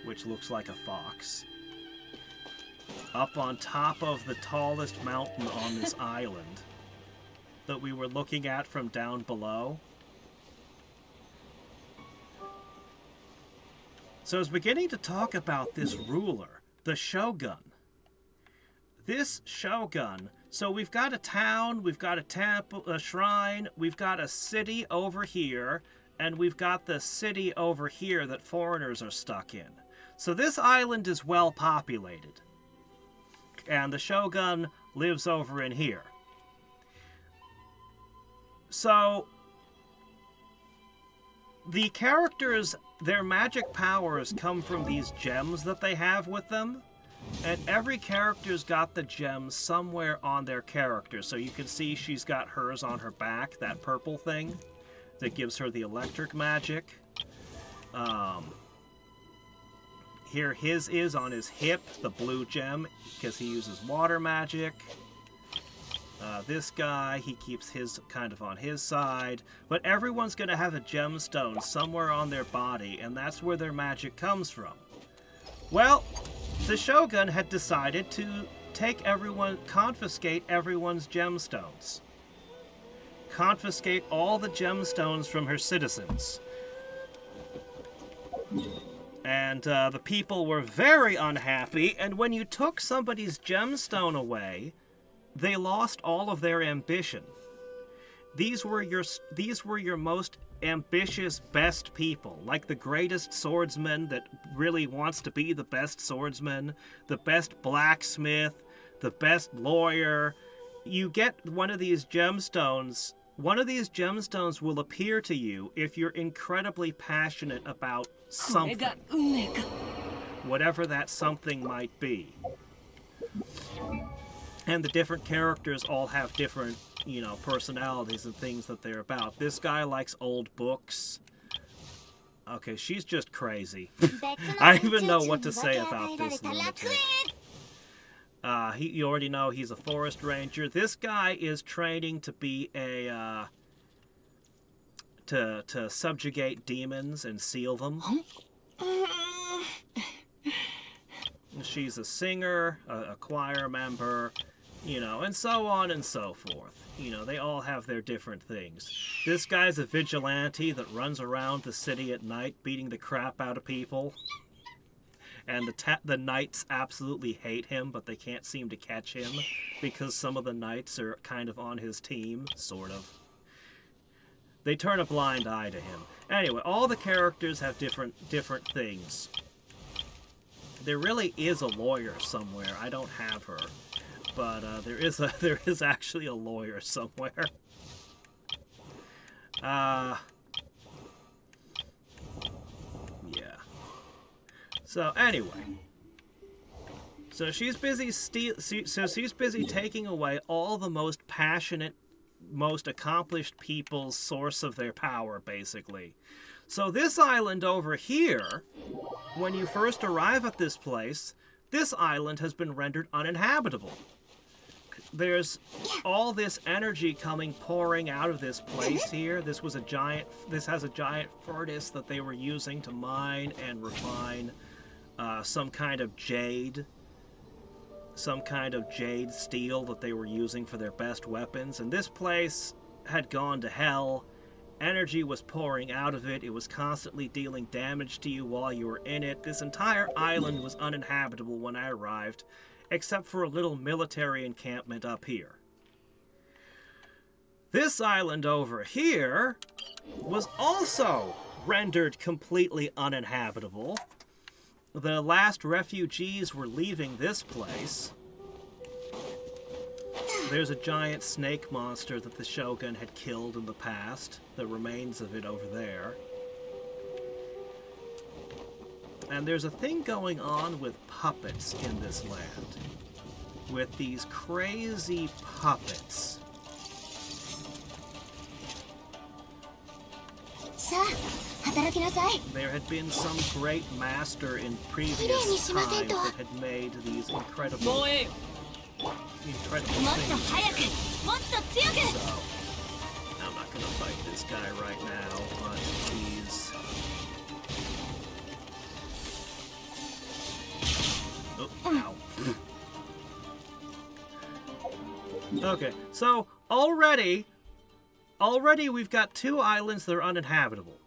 which looks like a fox. Up on top of the tallest mountain on this island that we were looking at from down below. So I was beginning to talk about this ruler, the Shogun. This Shogun, so we've got a town, we've got a temple, a shrine, we've got a city over here, and we've got the city over here that foreigners are stuck in. So this island is well populated. And the Shogun lives over in here. So the characters, their magic powers come from these gems that they have with them. And every character's got the gems somewhere on their character. So you can see she's got hers on her back, that purple thing that gives her the electric magic. Here his is on his hip, the blue gem, because he uses water magic. This guy, he keeps his kind of on his side. But everyone's going to have a gemstone somewhere on their body, and that's where their magic comes from. Well, the Shogun had decided to confiscate everyone's gemstones. Confiscate all the gemstones from her citizens. And the people were very unhappy, and when you took somebody's gemstone away, they lost all of their ambition. these were your most ambitious, best people, like the greatest swordsman that really wants to be the best swordsman, the best blacksmith, the best lawyer. You get one of these gemstones. One of these gemstones will appear to you if you're incredibly passionate about something, whatever that something might be. And the different characters all have different, personalities and things that they're about. This guy likes old books. Okay, she's just crazy. I don't even know what to say about this lunatic. You already know he's a forest ranger. This guy is training to be to subjugate demons and seal them. She's a singer, a choir member, and so on and so forth. They all have their different things. This guy's a vigilante that runs around the city at night beating the crap out of people. And the knights absolutely hate him, but they can't seem to catch him because some of the knights are kind of on his team, sort of. They turn a blind eye to him. Anyway, all the characters have different things. There really is a lawyer somewhere. I don't have her, but there is actually a lawyer somewhere. Yeah. So anyway, she's busy she's busy taking away all the most passionate, most accomplished people's source of their power, basically. So this island over here, when you first arrive at this place, this island has been rendered uninhabitable. There's all this energy pouring out of this place here. This has a giant furnace that they were using to mine and refine some kind of jade steel that they were using for their best weapons. And this place had gone to hell. Energy was pouring out of it. It was constantly dealing damage to you while you were in it. This entire island was uninhabitable when I arrived, except for a little military encampment up here. This island over here was also rendered completely uninhabitable. The last refugees were leaving this place. There's a giant snake monster that the Shogun had killed in the past. The remains of it over there. And there's a thing going on with puppets in this land. With these crazy puppets. There had been some great master in previous times that had made these incredible things. So, I'm not gonna fight this guy right now, but he's... Oh, ow. Okay, so already we've got 2 islands that are uninhabitable.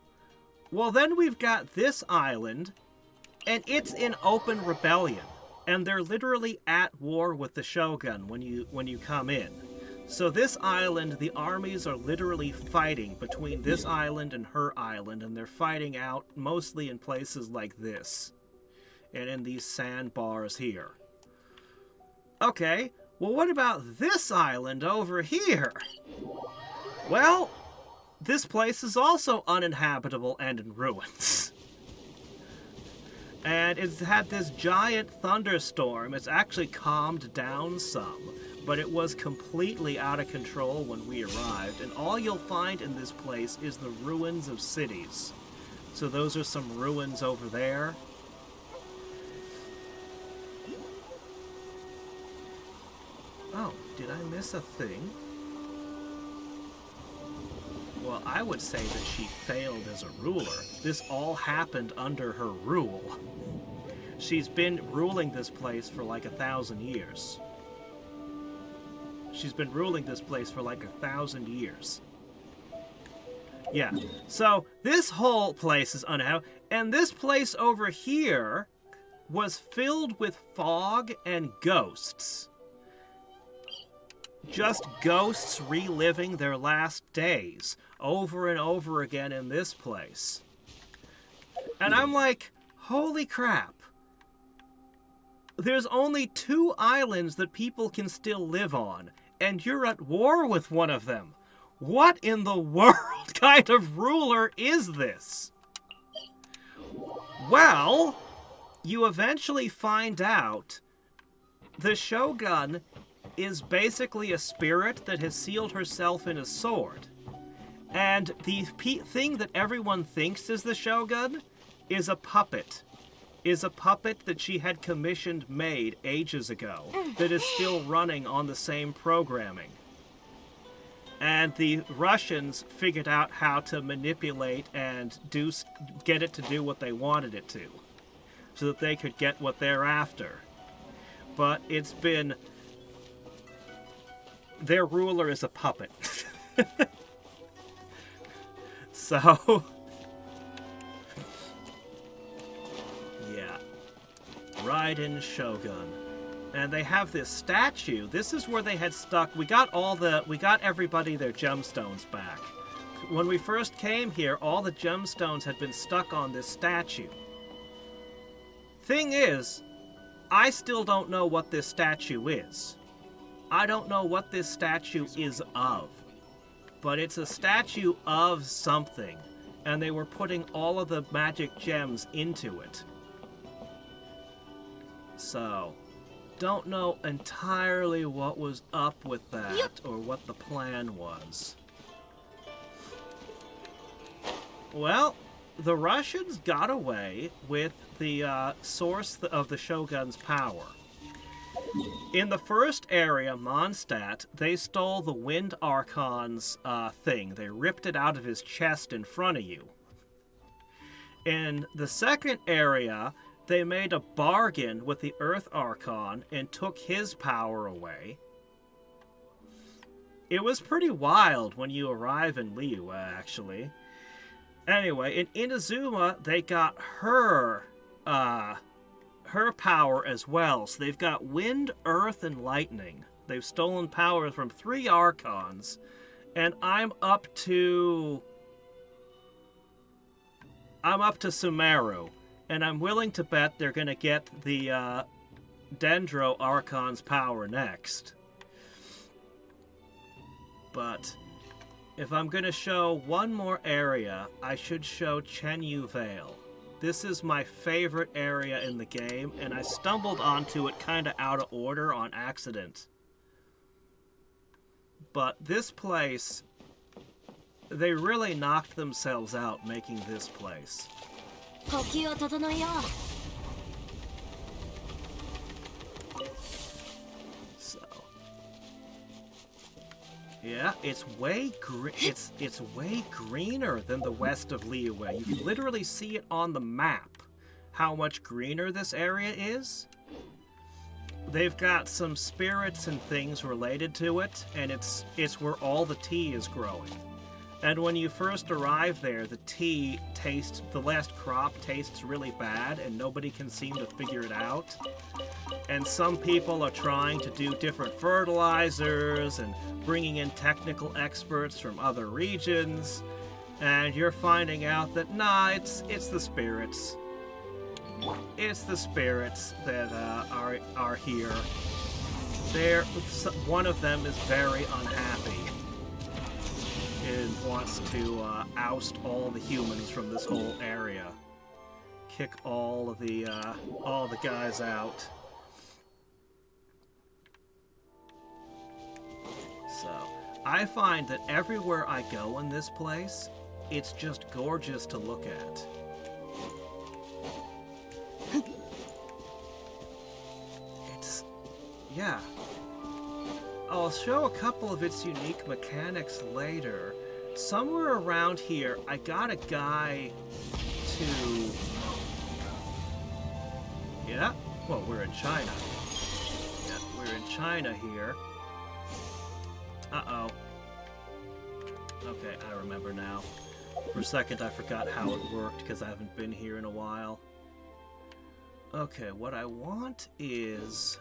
Well, then we've got this island, and it's in open rebellion. And they're literally at war with the Shogun when you come in. So this island, the armies are literally fighting between this island and her island, and they're fighting out mostly in places like this. And in these sandbars here. Okay, well what about this island over here? Well, this place is also uninhabitable and in ruins. And it's had this giant thunderstorm. It's actually calmed down some, but it was completely out of control when we arrived. And all you'll find in this place is the ruins of cities. So those are some ruins over there. Oh, did I miss a thing? Well, I would say that she failed as a ruler. This all happened under her rule. She's been ruling this place for like 1,000 years. She's been ruling this place for like 1,000 years. Yeah, so this whole place is uninhabitable. And this place over here was filled with fog and ghosts. just ghosts reliving their last days over and over again in this place. And I'm like, holy crap. There's only 2 islands that people can still live on, and you're at war with one of them. What in the world kind of ruler is this? Well, you eventually find out the Shogun is basically a spirit that has sealed herself in a sword. And the thing that everyone thinks is the Shogun is a puppet. Is a puppet that she had commissioned made ages ago that is still running on the same programming. And the Russians figured out how to manipulate and get it to do what they wanted it to, so that they could get what they're after. But it's been... Their ruler is a puppet. So... yeah. Raiden Shogun. And they have this statue. This is where they had stuck... We got everybody their gemstones back. When we first came here, all the gemstones had been stuck on this statue. Thing is, I still don't know what this statue is. I don't know what this statue is of. But it's a statue of something. And they were putting all of the magic gems into it. So... don't know entirely what was up with that or what the plan was. Well, the Russians got away with the source of the Shogun's power. In the first area, Mondstadt, they stole the Wind Archon's thing. They ripped it out of his chest in front of you. In the second area, they made a bargain with the Earth Archon and took his power away. It was pretty wild when you arrive in Liyue, actually. Anyway, in Inazuma, they got her power as well. So they've got Wind, Earth, and Lightning. They've stolen power from 3 Archons. And I'm up to Sumeru. And I'm willing to bet they're going to get the Dendro Archon's power next. But if I'm going to show one more area, I should show Chenyu Vale. This is my favorite area in the game, and I stumbled onto it kind of out of order on accident. But this place, they really knocked themselves out making this place. So, yeah, it's way it's way greener than the west of Liyue. You can literally see it on the map how much greener this area is. They've got some spirits and things related to it, and it's where all the tea is growing. And when you first arrive there, the last crop tastes really bad, and nobody can seem to figure it out. And some people are trying to do different fertilizers and bringing in technical experts from other regions. And you're finding out that, nah, it's the spirits. It's the spirits that are here. One of them is very unhappy and wants to oust all the humans from this whole area, kick all the guys out. So I find that everywhere I go in this place, it's just gorgeous to look at. Yeah. I'll show a couple of its unique mechanics later. Somewhere around here, I got a guy to... Yeah? Well, we're in China. Yeah, we're in China here. Uh-oh. Okay, I remember now. For a second, I forgot how it worked, because I haven't been here in a while. Okay, what I want is...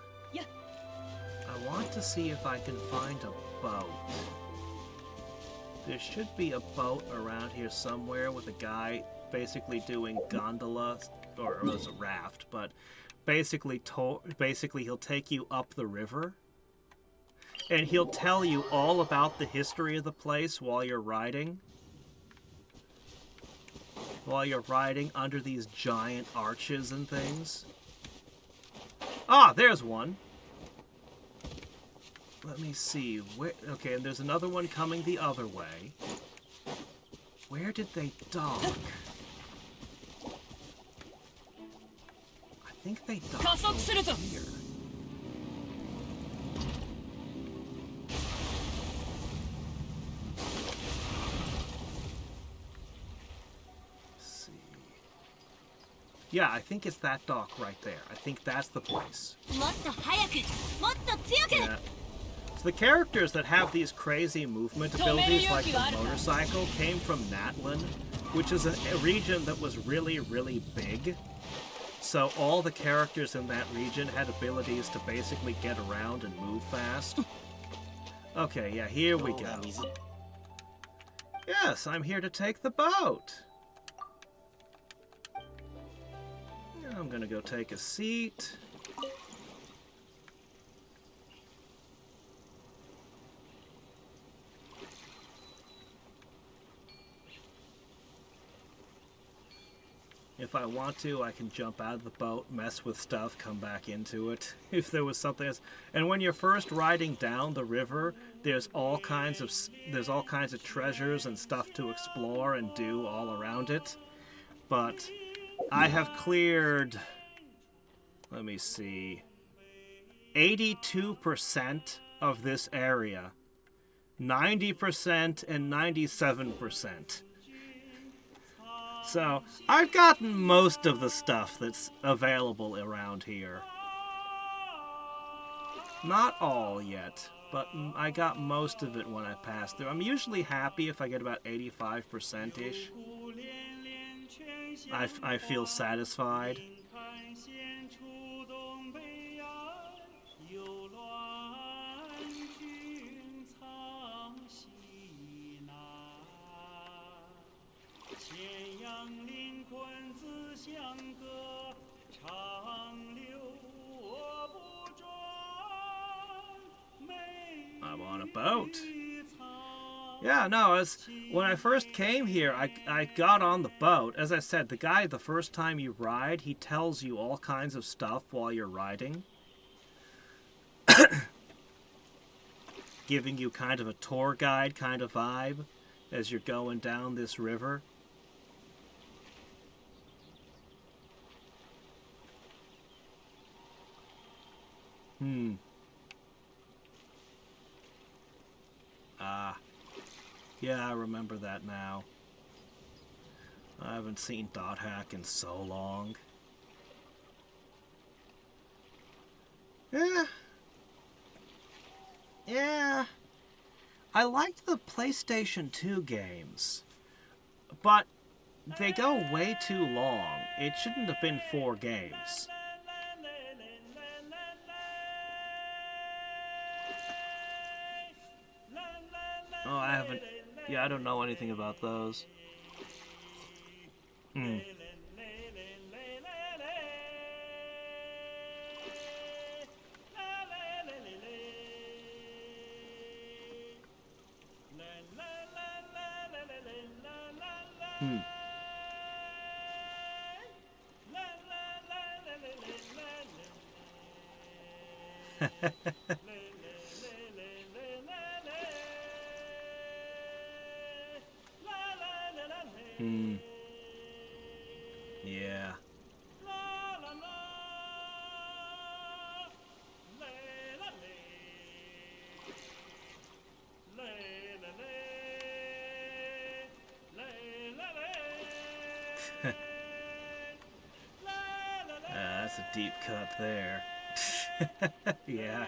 I want to see if I can find a boat. There should be a boat around here somewhere with a guy basically doing gondola, or it was a raft, but basically he'll take you up the river, and he'll tell you all about the history of the place while you're riding. While you're riding under these giant arches and things. Ah, there's one. Let me see. Where? Okay, and there's another one coming the other way. Where did they dock? I think they docked over here. Yeah, I think it's that dock right there. I think that's the place. Yeah. So the characters that have these crazy movement abilities, like the motorcycle, came from Natlan, which is a region that was really, really big. So all the characters in that region had abilities to basically get around and move fast. Okay, yeah, here we go. Yes, I'm here to take the boat. I'm gonna go take a seat. If I want to, I can jump out of the boat, mess with stuff, come back into it. If there was something else. And when you're first riding down the river, there's all kinds of treasures and stuff to explore and do all around it. But I have cleared, let me see, 82% of this area, 90% and 97%. So I've gotten most of the stuff that's available around here. Not all yet, but I got most of it when I passed through. I'm usually happy if I get about 85%-ish. I feel satisfied. I'm on a boat. Yeah, no, when I first came here, I got on the boat. As I said, the guy, the first time you ride, he tells you all kinds of stuff while you're riding. Giving you kind of a tour guide kind of vibe as you're going down this river. Yeah, I remember that now. I haven't seen Dot Hack in so long. Yeah. I liked the PlayStation 2 games, but they go way too long. It shouldn't have been 4 games. Oh, I haven't... Yeah, I don't know anything about those. Yeah. That's a deep cut there. Yeah.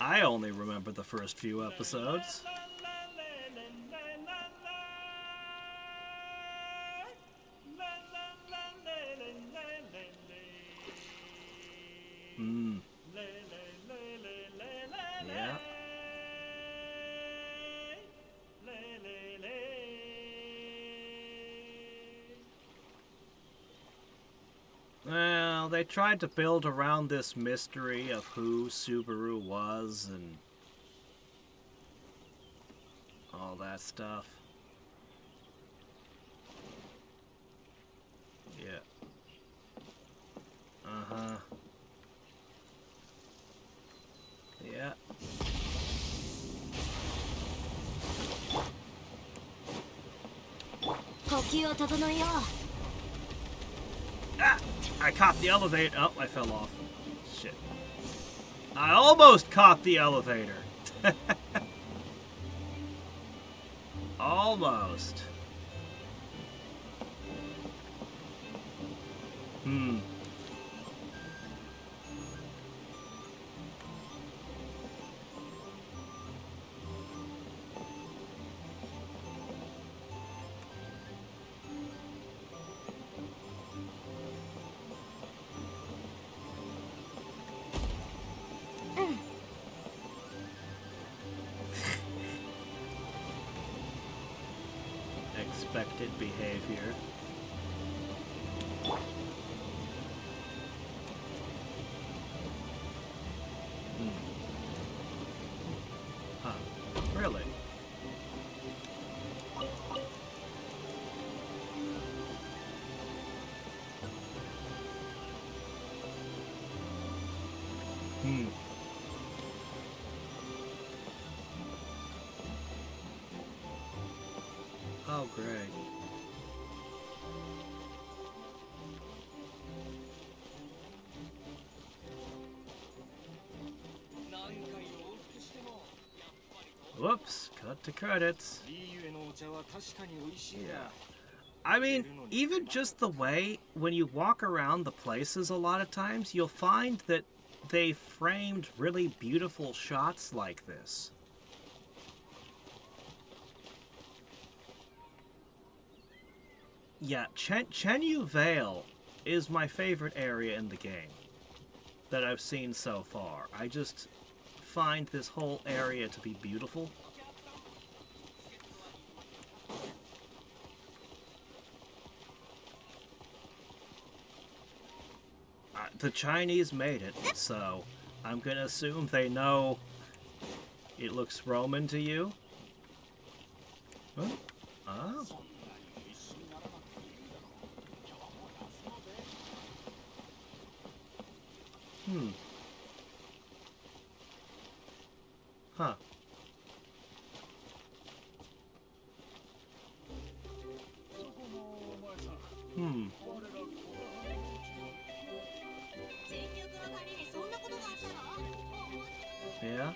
I only remember the first few episodes. Hmm. Yeah. Well, they tried to build around this mystery of who Subaru was and all that stuff. Yeah. Uh-huh. Yeah. Ah! I caught the elevator. Oh, I fell off. Shit. I almost caught the elevator. Almost. Hmm. Expected behavior. Huh. Really? Hmm. Oh, great. Whoops, cut to credits. Yeah. I mean, even just the way, when you walk around the places a lot of times, you'll find that they framed really beautiful shots like this. Yeah, Chenyu Vale is my favorite area in the game that I've seen so far. I just find this whole area to be beautiful. The Chinese made it, so I'm gonna assume they know it looks Roman to you. Huh? Oh. Hmm. Huh. Hmm. Yeah?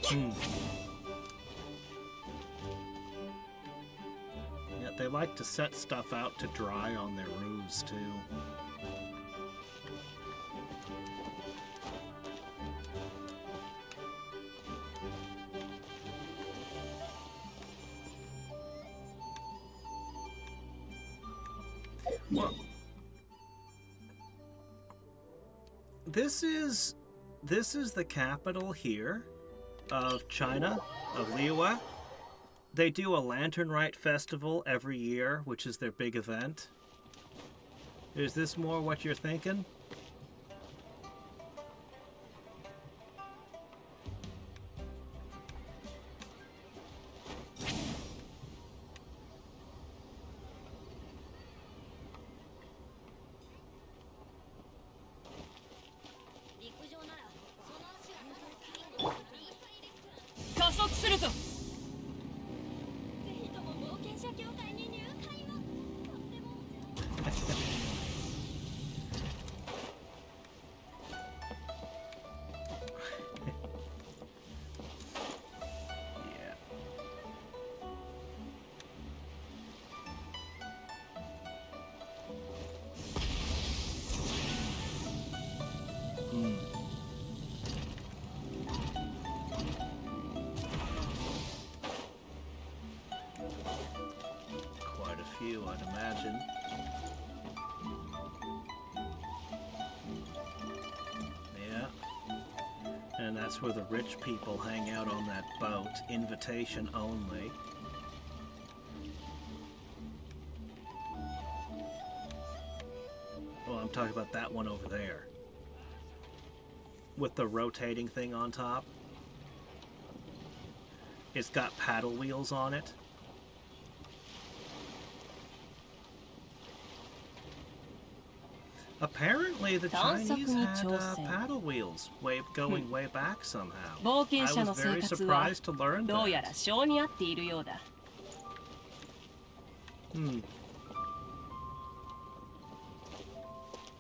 Hmm. Yeah, they like to set stuff out to dry on their roofs, too. Well, this is the capital here of China, of Liyue. They do a Lantern Rite Festival every year, which is their big event. Is this more what you're thinking? few, I'd imagine. Yeah. And that's where the rich people hang out on that boat. Invitation only. Well, I'm talking about that one over there. With the rotating thing on top. It's got paddle wheels on it. Apparently the Chinese had paddle wheels going way back somehow. I was very surprised to learn that.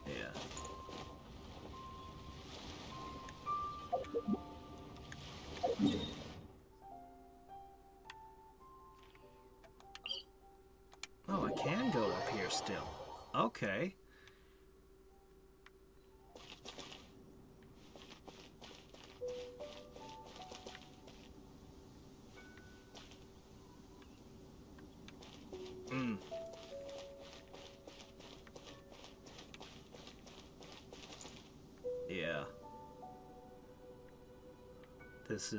Yeah. Oh, I can go up here still. Okay. Yeah. This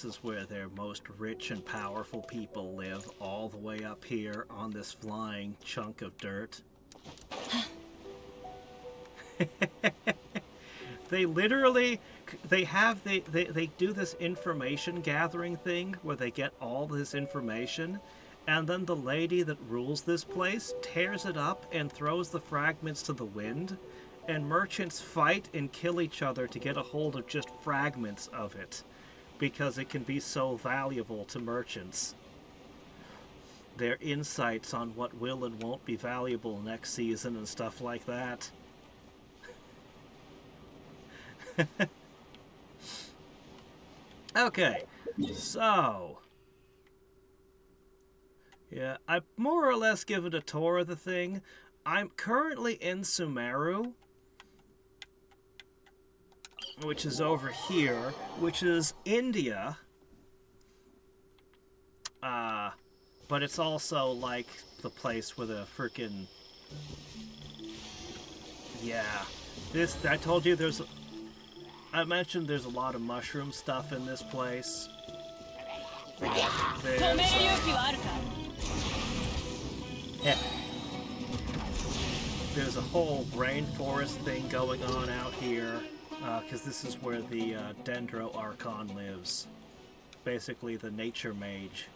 is where their most rich and powerful people live, all the way up here on this flying chunk of dirt. They literally, they do this information gathering thing where they get all this information, and then the lady that rules this place tears it up and throws the fragments to the wind, and merchants fight and kill each other to get a hold of just fragments of it, because it can be so valuable to merchants. Their insights on what will and won't be valuable next season and stuff like that. Okay, so... yeah, I've more or less given a tour of the thing. I'm currently in Sumeru, which is over here, which is India. But it's also like the place where the frickin'... yeah. I told you I mentioned there's a lot of mushroom stuff in this place. There's a whole rainforest thing going on out here, because this is where the Dendro Archon lives. Basically the nature mage.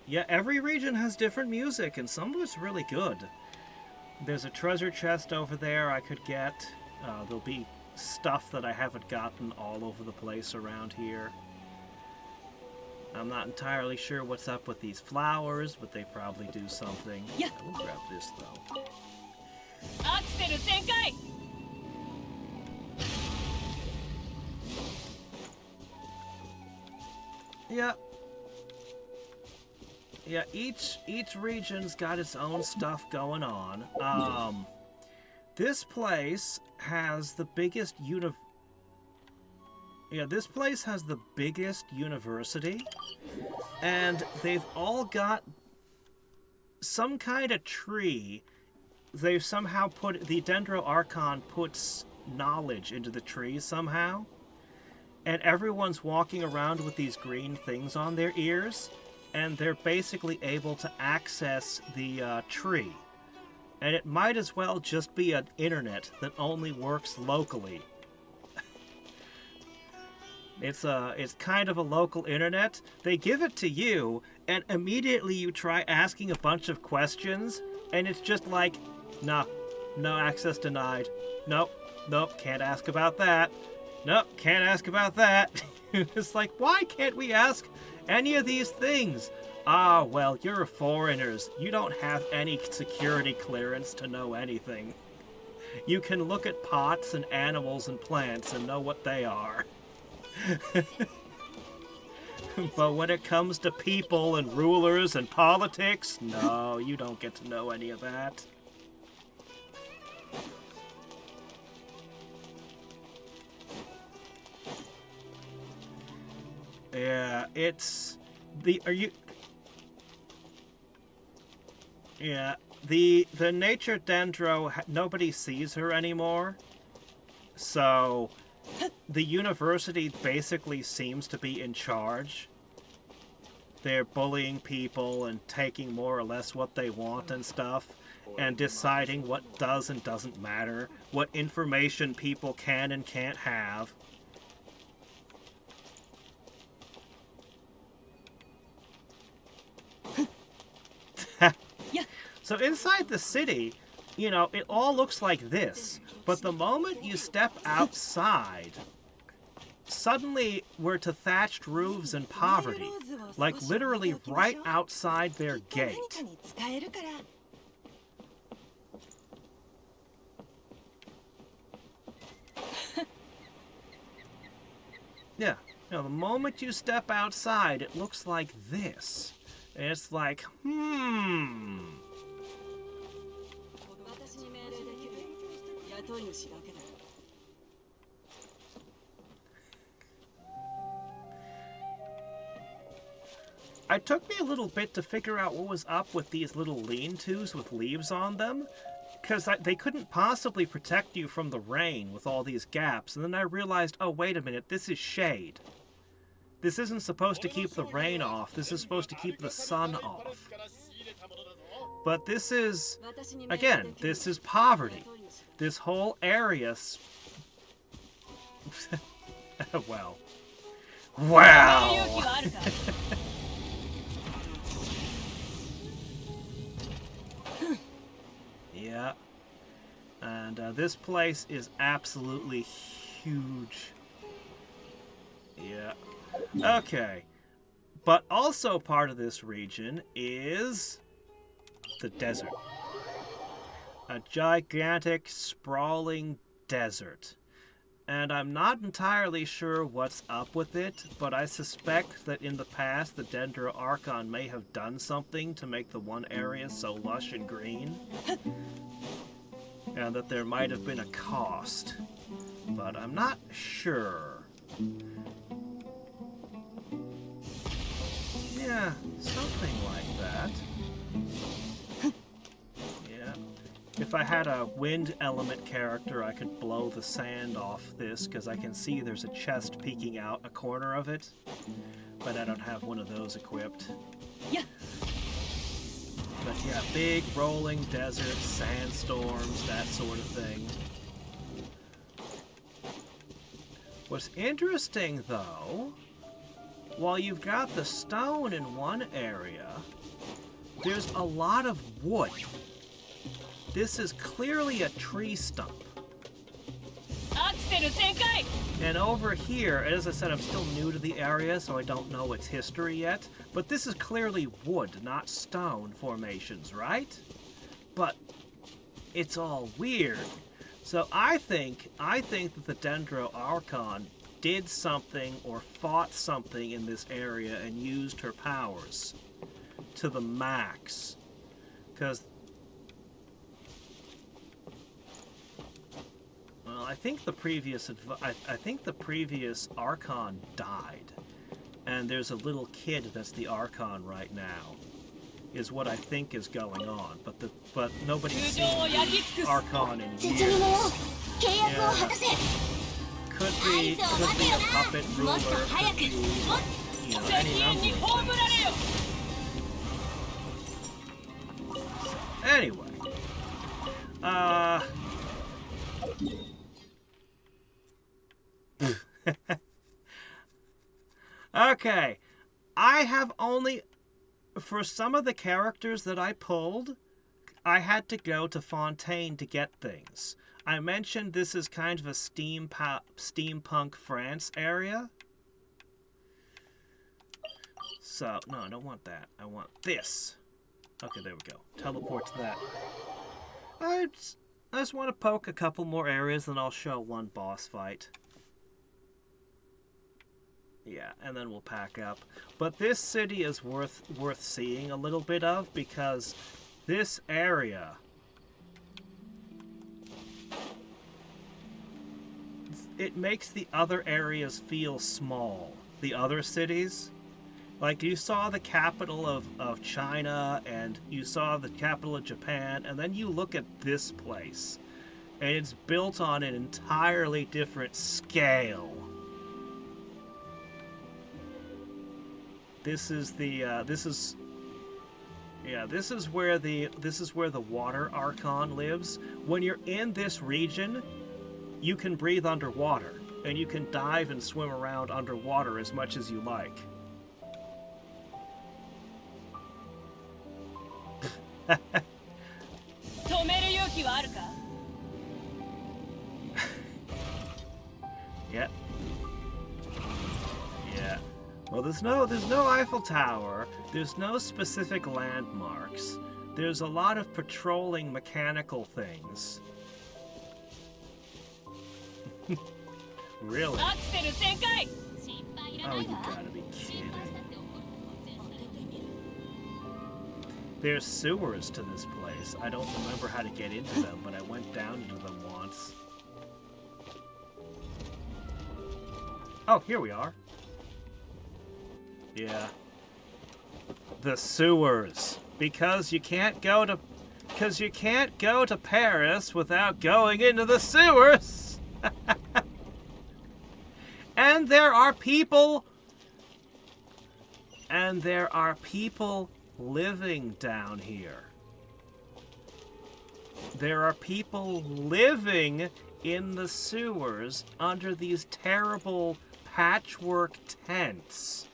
Yeah, every region has different music, and some of it's really good. There's a treasure chest over there I could get. There'll be stuff that I haven't gotten all over the place around here. I'm not entirely sure what's up with these flowers, but they probably do something. Yeah. I will grab this, though. Yeah. Yeah, each region's got its own stuff going on. This place has the biggest this place has the biggest university, and they've all got some kind of tree. They've somehow the Dendro Archon puts knowledge into the tree somehow, and everyone's walking around with these green things on their ears, and they're basically able to access the tree. And it might as well just be an internet that only works locally. It's kind of a local internet. They give it to you, and immediately you try asking a bunch of questions, and it's just like, no access denied. Nope, can't ask about that. Nope, can't ask about that. It's like, why can't we ask any of these things? Ah, well, you're foreigners. You don't have any security clearance to know anything. You can look at pots and animals and plants and know what they are. But when it comes to people and rulers and politics, no, you don't get to know any of that. Yeah, it's... Yeah, the nature dendro, nobody sees her anymore. So the university basically seems to be in charge. They're bullying people and taking more or less what they want and stuff, and deciding what does and doesn't matter, what information people can and can't have. So inside the city, you know, it all looks like this. But the moment you step outside, suddenly we're to thatched roofs and poverty. Like literally right outside their gate. Yeah, you know, the moment you step outside, it looks like this. And it's like, It took me a little bit to figure out what was up with these little lean-tos with leaves on them, because they couldn't possibly protect you from the rain with all these gaps, and then I realized, oh, wait a minute, this is shade. This isn't supposed to keep the rain off, this is supposed to keep the sun off. But this is, again, this is poverty. This whole area... well. Wow! Yeah. And this place is absolutely huge. Yeah. Okay. But also part of this region is the desert. A gigantic, sprawling desert. And I'm not entirely sure what's up with it, but I suspect that in the past the Dendro Archon may have done something to make the one area so lush and green. And that there might have been a cost. But I'm not sure. Yeah, something like that. Yeah. If I had a wind element character, I could blow the sand off this, because I can see there's a chest peeking out a corner of it. But I don't have one of those equipped. Yeah. But yeah, big rolling desert, sandstorms, that sort of thing. What's interesting, though, while you've got the stone in one area, there's a lot of wood. This is clearly a tree stump. And over here, as I said, I'm still new to the area, so I don't know its history yet, but this is clearly wood, not stone formations, right? But it's all weird. So I think that the Dendro Archon did something or fought something in this area and used her powers to the max. Because, well, I think the previous Archon died, and there's a little kid that's the Archon right now, is what I think is going on. But nobody's seen the Archon in years. Yeah. Could be a puppet ruler, could be, you know, any number of things. So, anyway. Okay. I have only... For some of the characters that I pulled, I had to go to Fontaine to get things. I mentioned this is kind of a steampunk France area. So, no, I don't want that. I want this. Okay, there we go. Teleport to that. I just want to poke a couple more areas, and I'll show one boss fight. Yeah, and then we'll pack up. But this city is worth seeing a little bit of, because this area... it makes the other areas feel small. The other cities. Like, you saw the capital of China, and you saw the capital of Japan, and then you look at this place, and it's built on an entirely different scale. This is the, this is where the water archon lives. When you're in this region, you can breathe underwater, and you can dive and swim around underwater as much as you like. Yeah. Yeah. Well, there's no Eiffel Tower. There's no specific landmarks. There's a lot of patrolling mechanical things. Really? Oh, you gotta be kidding. There's sewers to this place. I don't remember how to get into them, but I went down into them once. Oh, here we are. Yeah. The sewers. Because you can't go to Paris without going into the sewers. And there are people living down here. There are people living in the sewers under these terrible patchwork tents.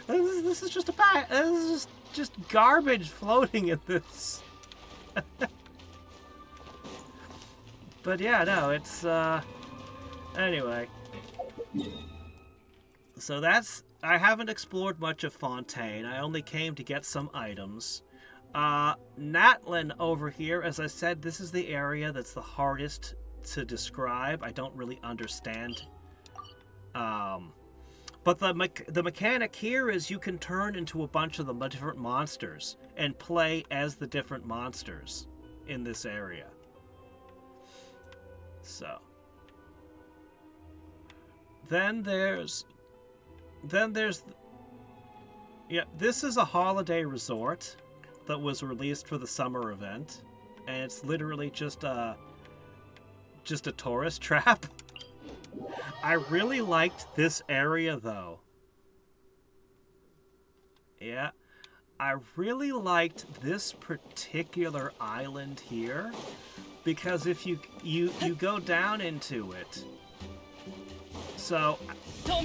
This is just this is just garbage floating in this. But yeah, no, it's anyway. So I haven't explored much of Fontaine. I only came to get some items. Natlin over here, as I said, this is the area that's the hardest to describe. I don't really understand. But the mechanic here is you can turn into a bunch of the different monsters and play as the different monsters in this area. So. Then there's... Yeah, this is a holiday resort that was released for the summer event. And it's literally just a tourist trap. I really liked this area, though. Yeah. I really liked this particular island here. Because if you go down into it... So... We'll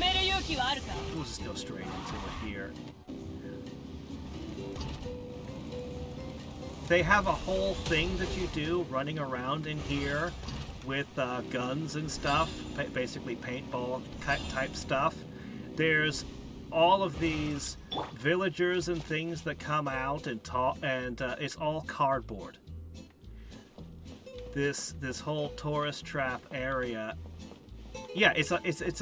just go straight into it here. They have a whole thing that you do running around in here with guns and stuff, basically paintball type stuff. There's all of these villagers and things that come out and talk, and it's all cardboard. This whole tourist trap area. Yeah, it's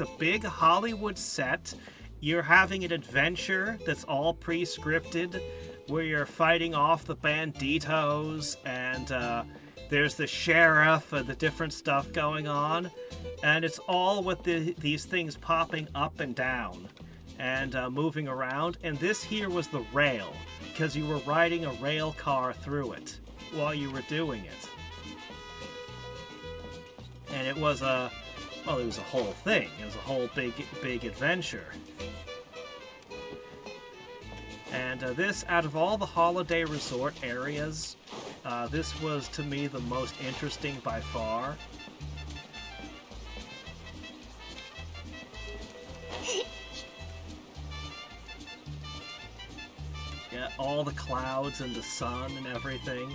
a big Hollywood set. You're having an adventure that's all pre-scripted, where you're fighting off the banditos, and there's the sheriff and the different stuff going on, and it's all with these things popping up and down and moving around. And this here was the rail, because you were riding a rail car through it while you were doing it. And it was a whole thing. It was a whole big adventure. And this, out of all the holiday resort areas, this was, to me, the most interesting by far. Yeah, all the clouds and the sun and everything.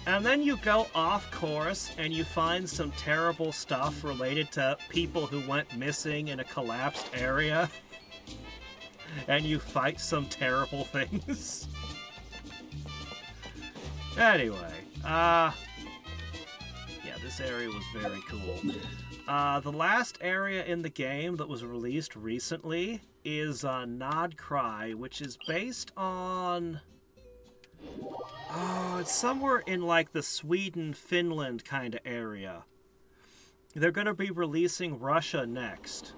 And then you go off course and you find some terrible stuff related to people who went missing in a collapsed area. And you fight some terrible things. Anyway, yeah, this area was very cool. The last area in the game that was released recently is Nod Cry, which is based on... Oh, it's somewhere in like the Sweden, Finland kind of area. They're going to be releasing Russia next.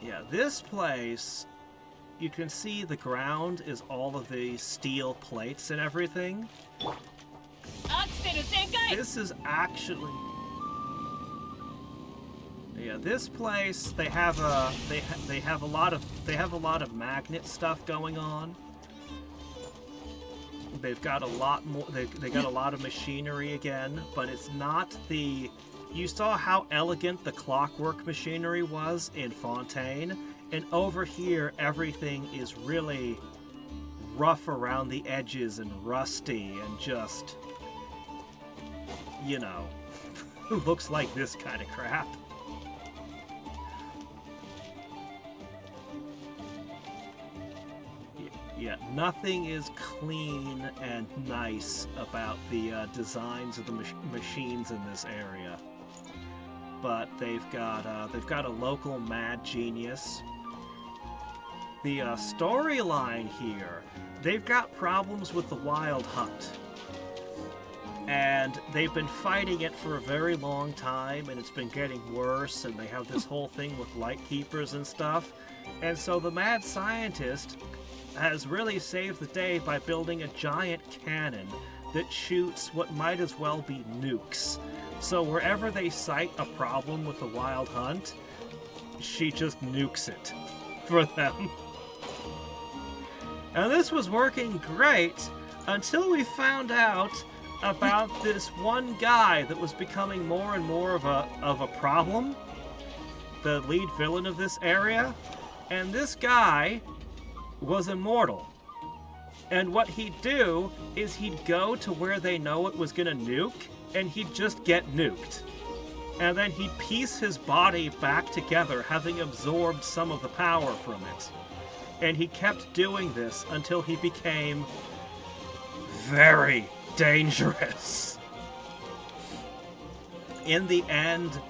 Yeah, this place, you can see the ground is all of the steel plates and everything. This is actually... Yeah, this place, they have a lot of magnet stuff going on. They've got a lot more. They got a lot of machinery again, but it's not the. You saw how elegant the clockwork machinery was in Fontaine, and over here everything is really rough around the edges and rusty and just, you know, looks like this kind of crap. Yeah, nothing is clean and nice about the designs of the machines in this area. But they've got a local mad genius. The storyline here, they've got problems with the Wild Hunt. And they've been fighting it for a very long time, and it's been getting worse, and they have this whole thing with Lightkeepers and stuff. And so the mad scientist has really saved the day by building a giant cannon that shoots what might as well be nukes. So wherever they cite a problem with the Wild Hunt, she just nukes it for them. And this was working great until we found out about this one guy that was becoming more and more of a problem, the lead villain of this area. And this guy was immortal. And what he'd do is he'd go to where they know it was gonna nuke, and he'd just get nuked. And then he'd piece his body back together, having absorbed some of the power from it. And he kept doing this until he became very dangerous. In the end,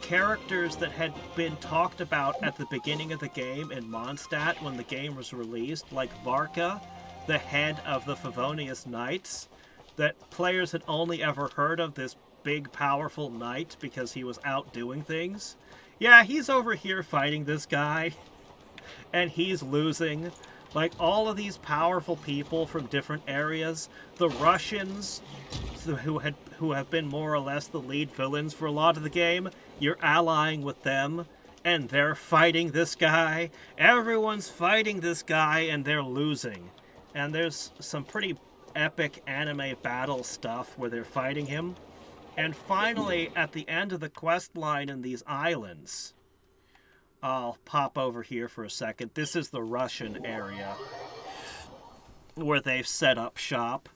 characters that had been talked about at the beginning of the game in Mondstadt when the game was released, like Varka, the head of the Favonius Knights, that players had only ever heard of, this big, powerful knight because he was out doing things. Yeah, he's over here fighting this guy, and he's losing. Like, all of these powerful people from different areas, the Russians, who have been more or less the lead villains for a lot of the game, you're allying with them, and they're fighting this guy. Everyone's fighting this guy, and they're losing. And there's some pretty epic anime battle stuff where they're fighting him. And finally, at the end of the quest line in these islands, I'll pop over here for a second. This is the Russian area where they've set up shop.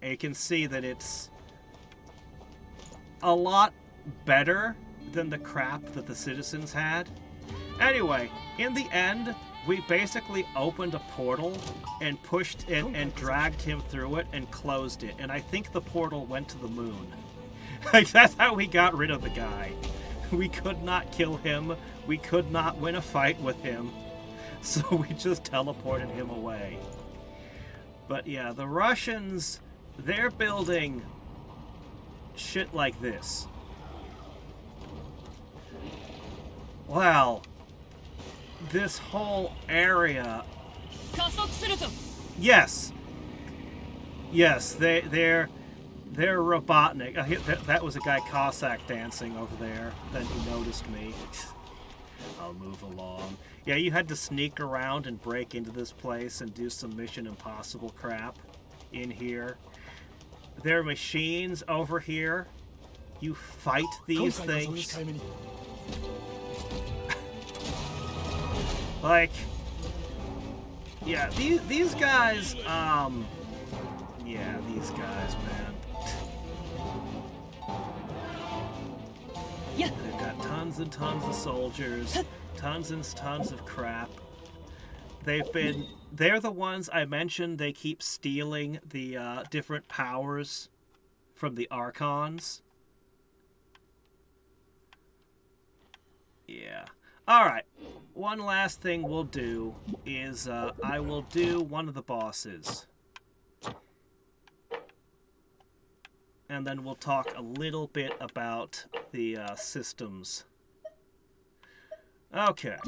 And you can see that it's a lot better than the crap that the citizens had. Anyway, in the end, we basically opened a portal and pushed it and dragged him through it and closed it. And I think the portal went to the moon. Like, that's how we got rid of the guy. We could not kill him. We could not win a fight with him. So we just teleported him away. But yeah, the Russians, they're building shit like this. Wow. This whole area... Yes. Yes, they're Robotnik. That was a guy Cossack dancing over there. Then he noticed me. I'll move along. Yeah, you had to sneak around and break into this place and do some Mission Impossible crap in here. There are machines over here. You fight these things. Like, yeah, these guys, yeah, these guys, man. Yeah. They've got tons and tons of soldiers, tons and tons of crap. They're the ones I mentioned, they keep stealing the different powers from the Archons. Yeah. Alright. One last thing we'll do is I will do one of the bosses. and then we'll talk a little bit about the systems. Okay.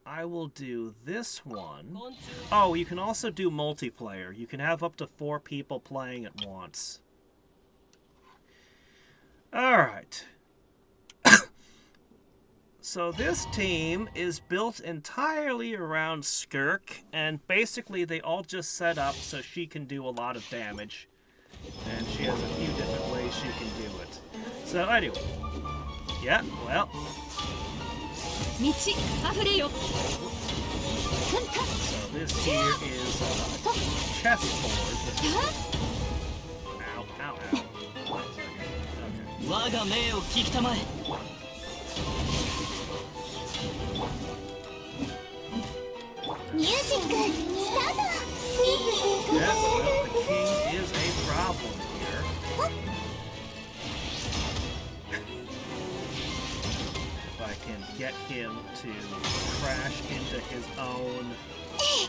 I will do this one. Oh, you can also do multiplayer. You can have up to 4 people playing at once. Alright. So this team is built entirely around Skirk, and basically they all just set up so she can do a lot of damage. And she has a few different ways she can do it. So anyway. Yeah, well. So this here is a chessboard. Ow, ow, ow. 我が命を聞きたまえ。ミュージックスタート。Yes, well, the king is a problem here. If I can get him to crash into his own. I'm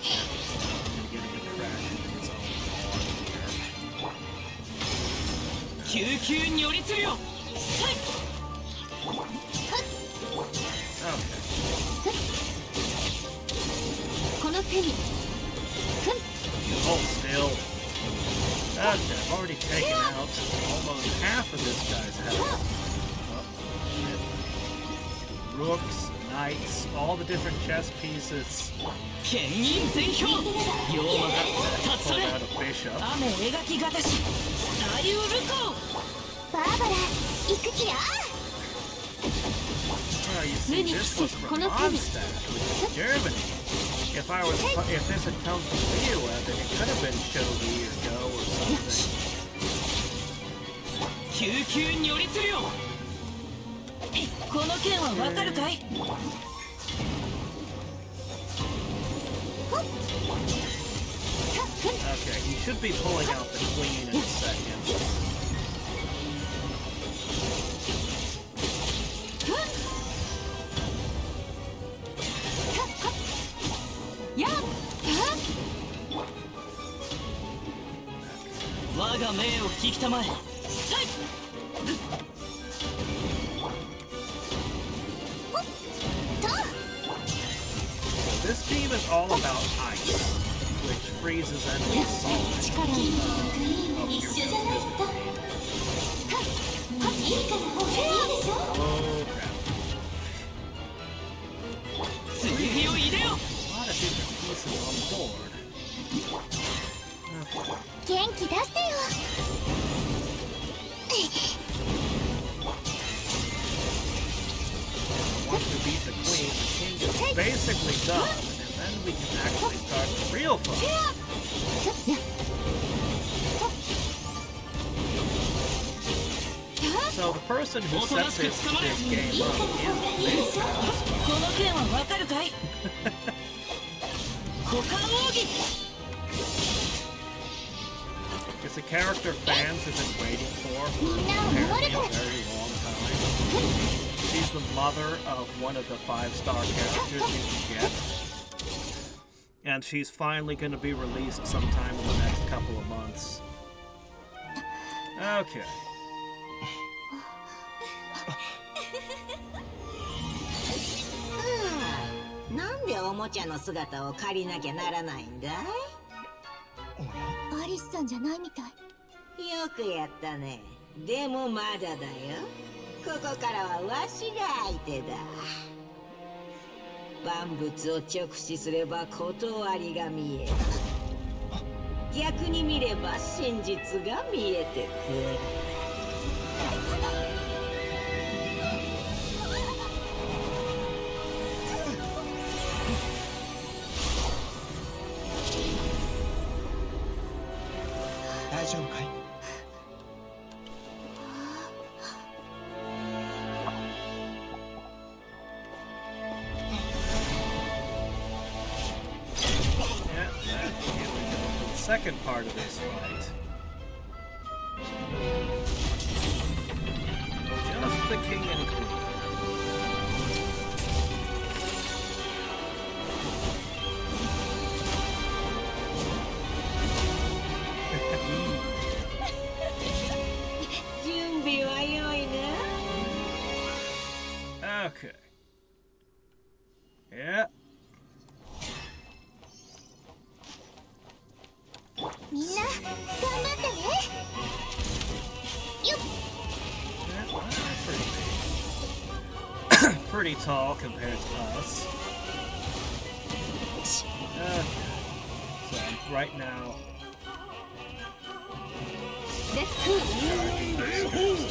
getting him to crash into his own pawn here. Okay. Hold still. Okay, I've already taken out almost half of this guy's health. Oh, shit. Rooks, knights, all the different chess pieces. Pulled out a bishop. Oh, you see, this was from Mondstadt, which is Germany. If this had come from Liyue, then it could have been Shogi or Go or something. Okay, he should be pulling out the queen in a second. This team is all about ice, which freezes enemies solid. Oh crap. A lot of different pieces on board. Once we beat the queen, the king is basically done, and then we can actually start the real fun. So the person who set this game up is the big It's a character fans have been waiting for apparently a very long time. She's the mother of one of the 5-star characters you can get. And she's finally going to be released sometime in the next couple of months. Okay. なんでおもちゃの姿を借りなきゃならないんだい？アリスさんじゃないみたい。よくやったね。でもまだだよ。ここからはわしが相手だ。万物を直視すれば断りが見える。逆に見れば真実が見えてくる。大丈夫かい？ Second part of this fight. Just the king and queen. Pretty tall compared to us. Okay. So right now, charging their ability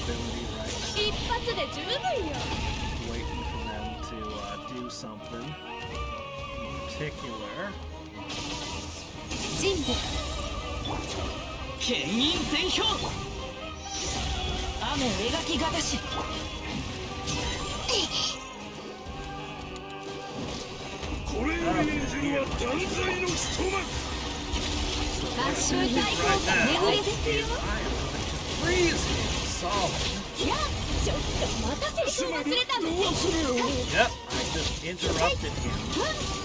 right now. Waiting for them to do something in particular. 牽引全票雨描きがたし Yep, I just interrupted him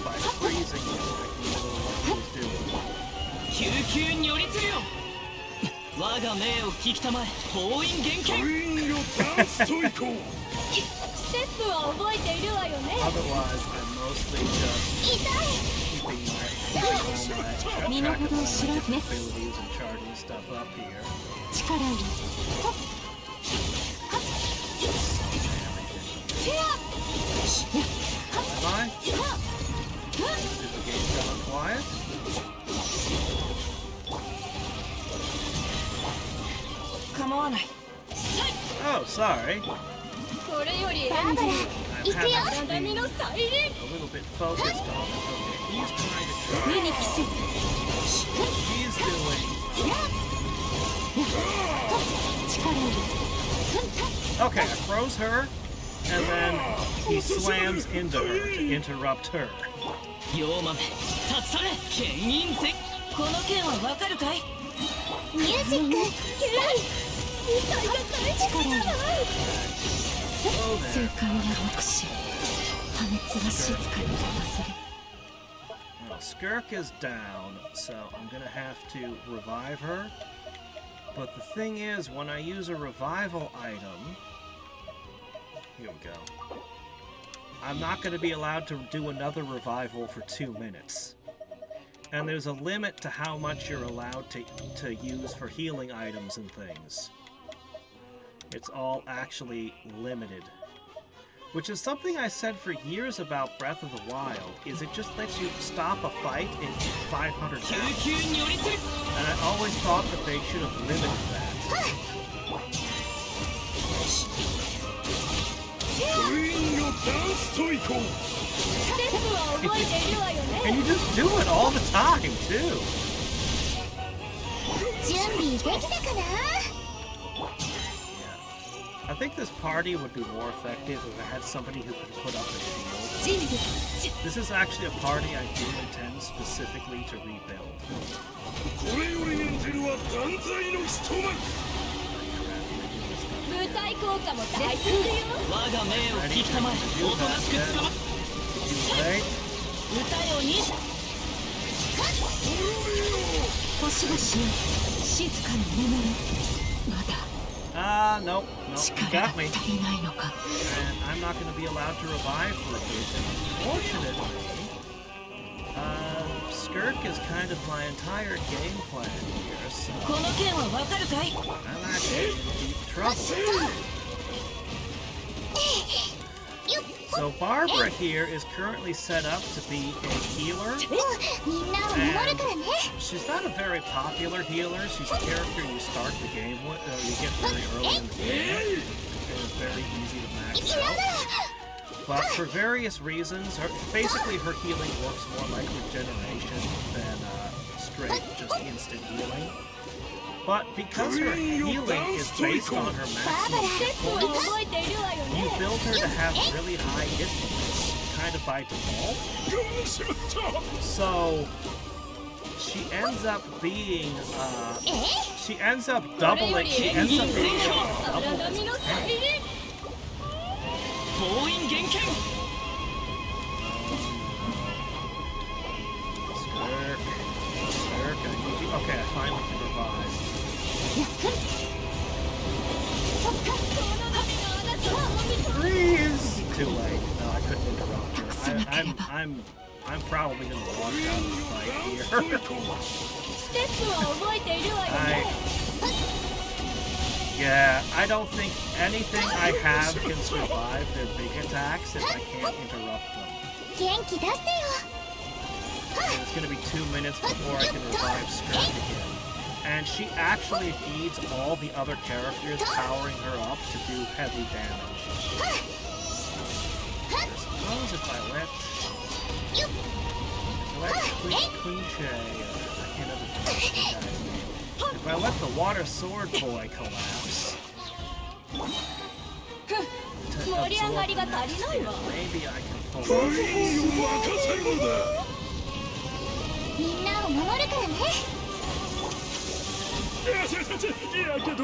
by freezing him like he knew what he was doing. 救急如律令我が命を聞きたまえ封印厳禁 Otherwise, I'm mostly just keeping my abilities and charging stuff up here. Am I? Is the game gone quiet? Oh, sorry. I'm having to be a little bit focused on it. Okay, he's trying to charge. He's doing. Okay, I froze her, and then he slams into her to interrupt her. よう豆立ち去れ牽引全この件はわかるかいミュージックWell, Skirk is down, so I'm gonna have to revive her. But the thing is, when I use a revival item, here we go. I'm not going to be allowed to do another revival for 2 minutes. And there's a limit to how much you're allowed to use for healing items and things. It's all actually limited. Which is something I said for years about Breath of the Wild, is it just lets you stop a fight in 500 rounds. And I always thought that they should have limited that. And you just do it all the time, too. I think this party would be more effective if I had somebody who could put up a shield. This is actually a party I do intend specifically to rebuild. Nope, you got me. And I'm not going to be allowed to revive for a bit. Unfortunately, Skirk is kind of my entire game plan here, so I'm actually in deep trouble. So Barbara here is currently set up to be a healer, and she's not a very popular healer. She's a character you start the game with, you get very early in the game, and it's very easy to max out. But for various reasons, basically her healing works more like regeneration than straight just instant healing. But because her healing is based on her maximum hit points, you build her to have really high hit points, kind of by default. So she ends up being, she ends up doubling, she ends up being able to double as a tank. Skirk, I need you. Okay, I finally can revive. Freeze! Too late. No, I couldn't interrupt her. I'm probably gonna walk out of the fight here. ステップは覚えているわよね。 Yeah, I don't think anything I have can survive their big attacks if I can't interrupt them. 元気出してよ。 And it's gonna be 2 minutes before I can revive Skirt again. And she actually feeds all the other characters, powering her up to do heavy damage. I suppose if I let Queen Shay, I can't ever pronounce the guy's name. If I let the Water Sword Boy collapse, to absorb the next hit, maybe I can pull off this. みんなを守るからね。やけど。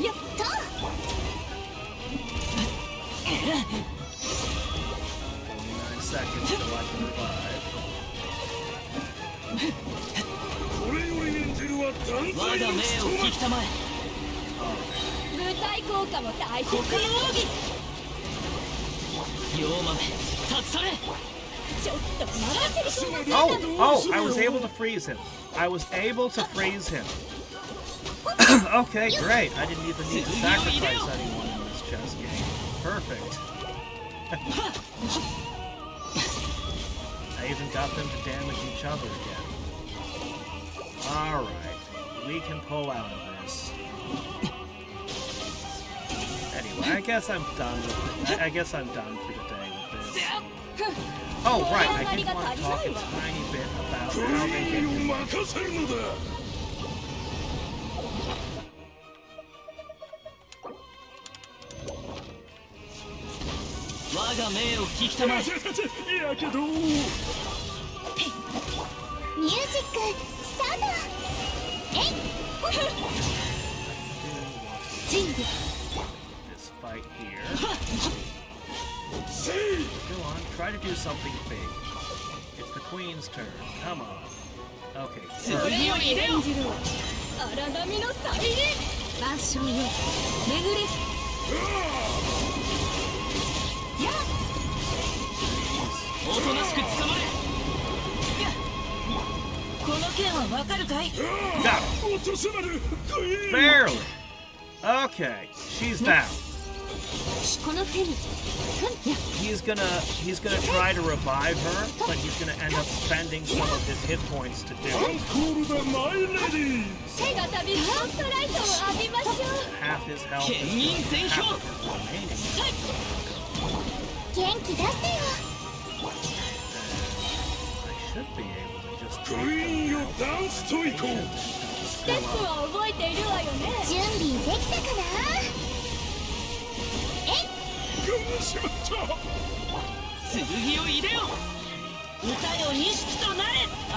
やった。 49 seconds till I can revive. これより演じるは断我が命を聞きたまえ。舞台効果も大切よ。妖豆立ち去れ。ちょっと任せてしまった。 Oh, I was able to freeze him. I was able to freeze him. Okay, great. I didn't even need to sacrifice anyone in this chess game. Perfect. I even got them to damage each other again. Alright, we can pull out of this. Anyway, I guess I'm done with it. I guess I'm done for today with this. Oh, right, I did want to talk a tiny bit about how they get 任せるのだ。 我が命を聞きたまえ。やけど。ミュージックスタート。えい。準備。 this fight here. Go on, try to do something big. It's the Queen's turn. Come on. Okay, 次 first. を入れよ。荒波の再臨。万象よ巡れ。おとなしく捕まれ。この件はわかるかい？ Got it. 落とせまる。Barely. Okay, she's down. この手に。 He's gonna try to revive her, but he's gonna end up spending some of his hit points to do アン it. コールだマイレディー。手が旅スポットライトを浴びましょう。 Half his health 牽引 is 全 half 票。 of his remaining. 元気出してよ。 I should be able to just クイーンよダンスと行こう。ステップは覚えているわよね。準備できたかな。ぐんしまった。剣を入れよ。歌よ錦となれ。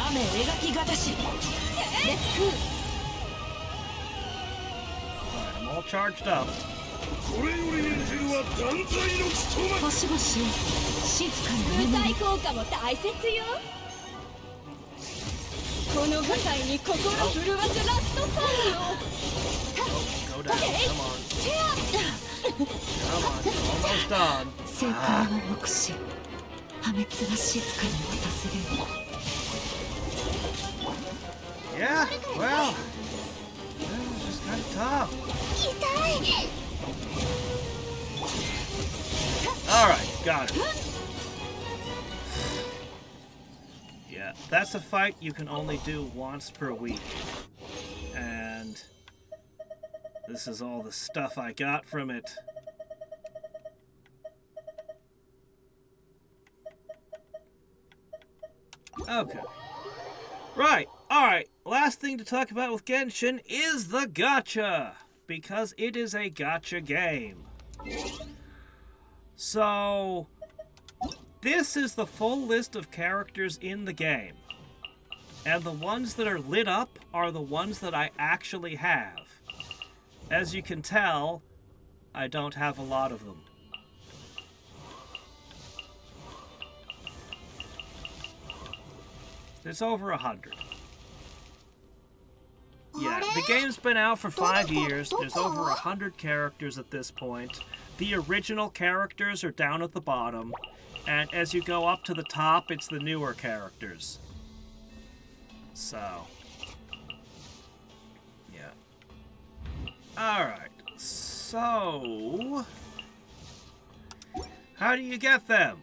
雨描きがたし。 Alright, I'm all charged up. これより演じるは断罪の務め。星々静かに舞眠れ。台効果も大切よ。この舞台に心震わすラストソングを。 Go down. Come on. Come on. Almost done. 正解は目視。破滅は静かに渡せる。 Yeah, well, it's just kind of tough. 痛い。 Alright, got it. Yeah, that's a fight you can only do once per week. And this is all the stuff I got from it. Okay. Right, alright. Last thing to talk about with Genshin is the gacha. Because it is a gacha game. So, this is the full list of characters in the game. And the ones that are lit up are the ones that I actually have. As you can tell, I don't have a lot of them. There's over 100. Yeah, the game's been out for 5 years. There's over 100 characters at this point. The original characters are down at the bottom. And as you go up to the top, it's the newer characters. So, yeah. Alright, so... how do you get them?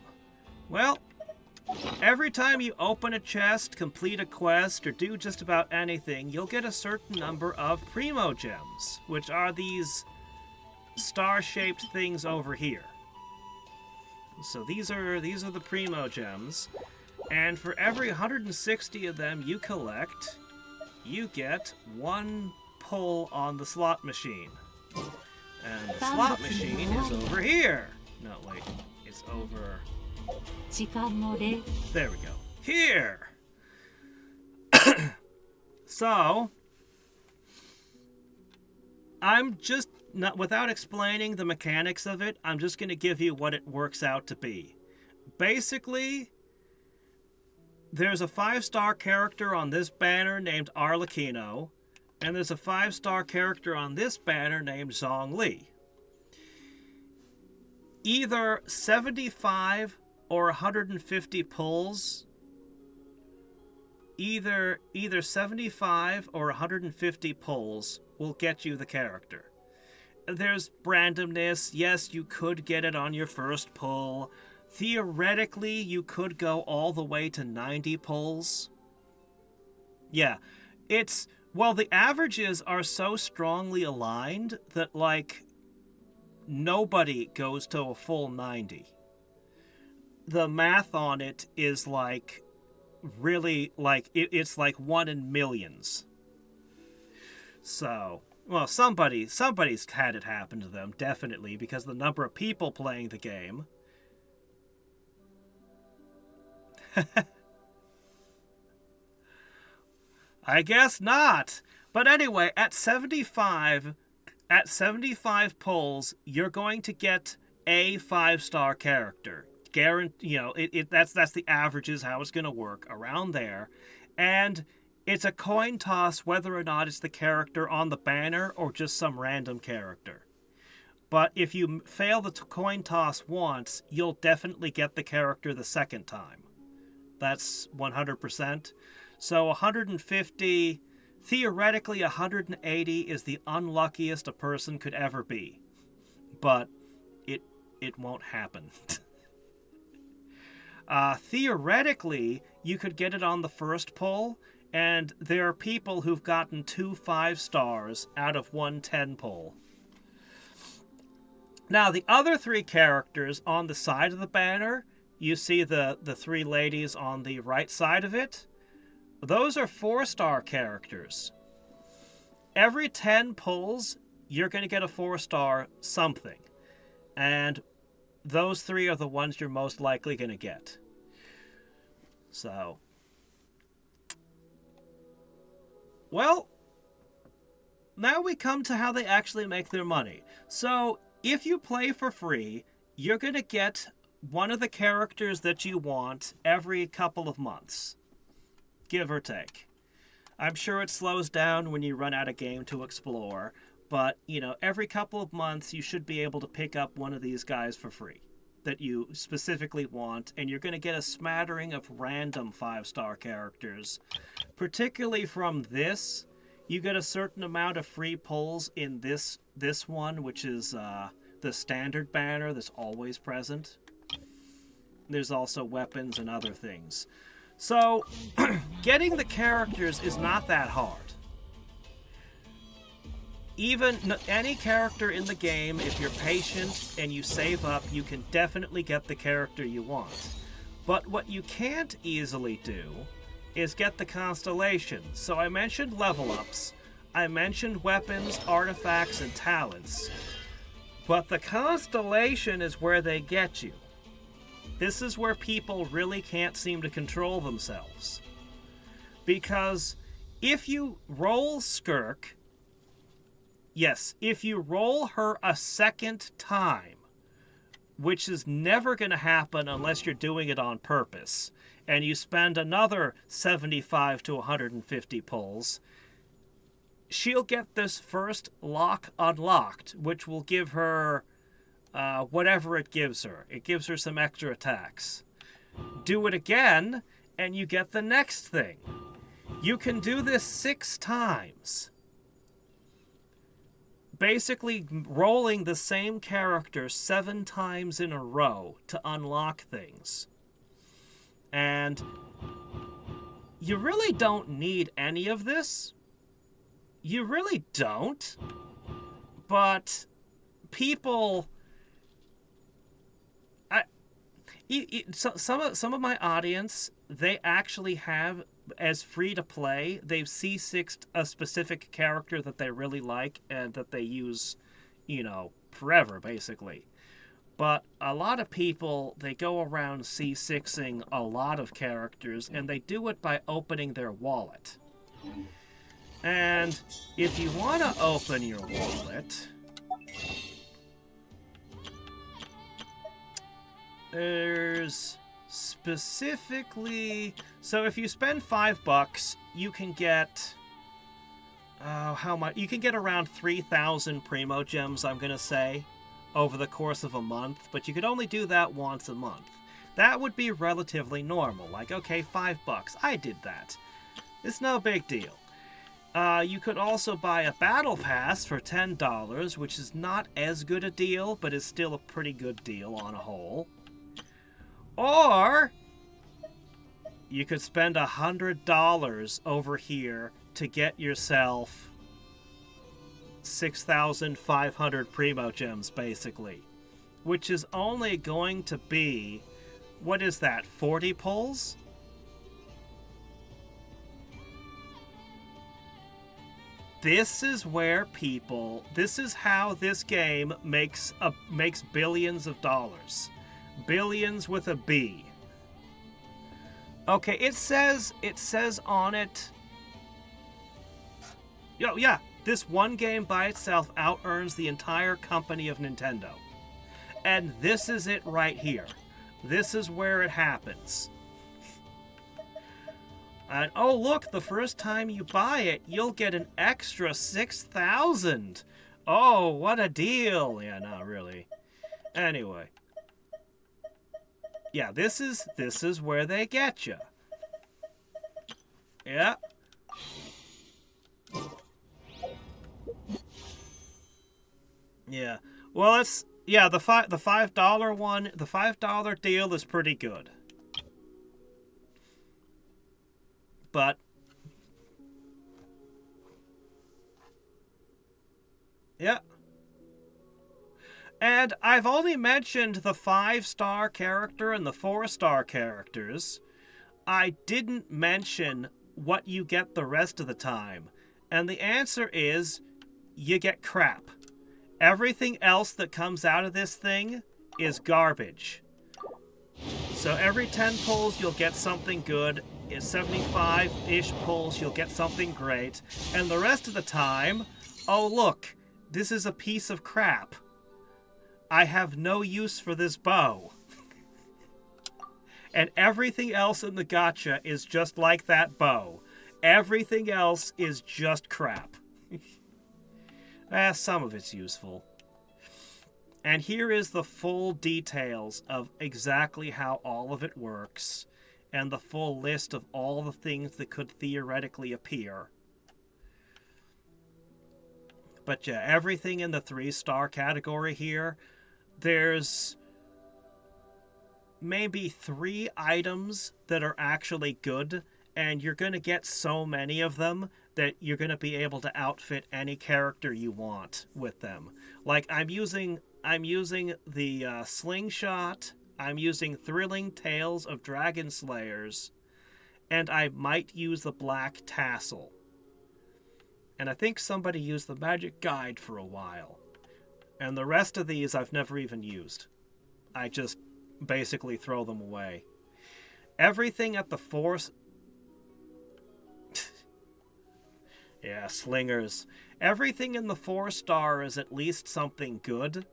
Well, every time you open a chest, complete a quest, or do just about anything, you'll get a certain number of Primo Gems, which are these star-shaped things over here. So these are the Primo Gems, and for every 160 of them you collect, you get 1 pull on the slot machine. And the slot machine is over here. No, wait, it's over... there we go. Here! So, I'm just, not without explaining the mechanics of it, I'm just going to give you what it works out to be. Basically, there's a 5-star character on this banner named Arlecchino, and there's a 5-star character on this banner named Zhongli. Either 75 or 150 pulls, either 75 or 150 pulls will get you the character. There's randomness. Yes, you could get it on your first pull. Theoretically, you could go all the way to 90 pulls. Yeah, it's... well, the averages are so strongly aligned that, like, nobody goes to a full 90. The math on it is, like, really, like, it's like 1 in millions. So, well, somebody's had it happen to them, definitely, because the number of people playing the game. I guess not. But anyway, at 75 pulls, you're going to get a 5-star character. You know, that's the averages, how it's going to work around there. And it's a coin toss whether or not it's the character on the banner or just some random character. But if you fail the coin toss once, you'll definitely get the character the second time. That's 100%. So 150, theoretically 180 is the unluckiest a person could ever be. But it won't happen. Theoretically, you could get it on the first pull, and there are people who've gotten 2 5-stars out of 1 10 pull. Now, the other 3 characters on the side of the banner, you see the 3 ladies on the right side of it, those are 4-star characters. Every 10 pulls, you're going to get a 4-star something. And those 3 are the ones you're most likely going to get. So, well, now we come to how they actually make their money. So, if you play for free, you're going to get one of the characters that you want every couple of months, give or take. I'm sure it slows down when you run out of game to explore, but, you know, every couple of months you should be able to pick up one of these guys for free that you specifically want, and you're going to get a smattering of random 5-star characters. Particularly from this, you get a certain amount of free pulls in this one, which is the standard banner that's always present. There's also weapons and other things. So, getting the characters is not that hard. Even any character in the game, if you're patient and you save up, you can definitely get the character you want. But what you can't easily do is get the constellation. So I mentioned level ups, I mentioned weapons, artifacts, and talents. But the constellation is where they get you. This is where people really can't seem to control themselves. Because if you roll Skirk, yes, if you roll her a second time, which is never going to happen unless you're doing it on purpose, and you spend another 75 to 150 pulls, she'll get this first lock unlocked, which will give her whatever it gives her. It gives her some extra attacks. Do it again, and you get the next thing. You can do this 6 times. Basically rolling the same character 7 times in a row to unlock things. And you really don't need any of this. You really don't. But people... Some of my audience, they actually have, as free to play, they've C6'd a specific character that they really like and that they use, you know, forever, basically. But a lot of people, they go around C6ing a lot of characters, and they do it by opening their wallet. And if you want to open your wallet... There's specifically... So if you spend $5, you can get... how much? You can get around 3,000 Primo Gems, I'm going to say, over the course of a month. But you could only do that once a month. That would be relatively normal. Like, okay, $5. I did that. It's no big deal. You could also buy a Battle Pass for $10, which is not as good a deal, but is still a pretty good deal on a whole. Or you could spend $100 over here to get yourself 6,500 Primo Gems, basically. Which is only going to be, what is that, 40 pulls? This is where people, this is how this game makes billions of dollars. Billions with a B. Okay, it says on it... Yo, yeah, this one game by itself out-earns the entire company of Nintendo. And this is it right here. This is where it happens. And oh look, the first time you buy it, you'll get an extra 6,000. Oh, what a deal. Yeah, not really. Anyway. Yeah, this is where they get you. Yeah. Yeah. Well, it's the $5 one, the $5 deal is pretty good. But yeah. And I've only mentioned the 5-star character and the 4-star characters. I didn't mention what you get the rest of the time. And the answer is, you get crap. Everything else that comes out of this thing is garbage. So every 10 pulls, you'll get something good. In 75-ish pulls, you'll get something great. And the rest of the time, oh look, this is a piece of crap. I have no use for this bow. And everything else in the gacha is just like that bow. Everything else is just crap. Some of it's useful. And here is the full details of exactly how all of it works, and the full list of all the things that could theoretically appear. But yeah, everything in the 3-star category here, there's maybe 3 items that are actually good, and you're going to get so many of them that you're going to be able to outfit any character you want with them. Like, I'm using the slingshot, I'm using Thrilling Tales of Dragon Slayers, and I might use the black tassel. And I think somebody used the magic guide for a while. And the rest of these I've never even used. I just basically throw them away. Everything at the force... yeah, slingers. Everything in the 4-star is at least something good.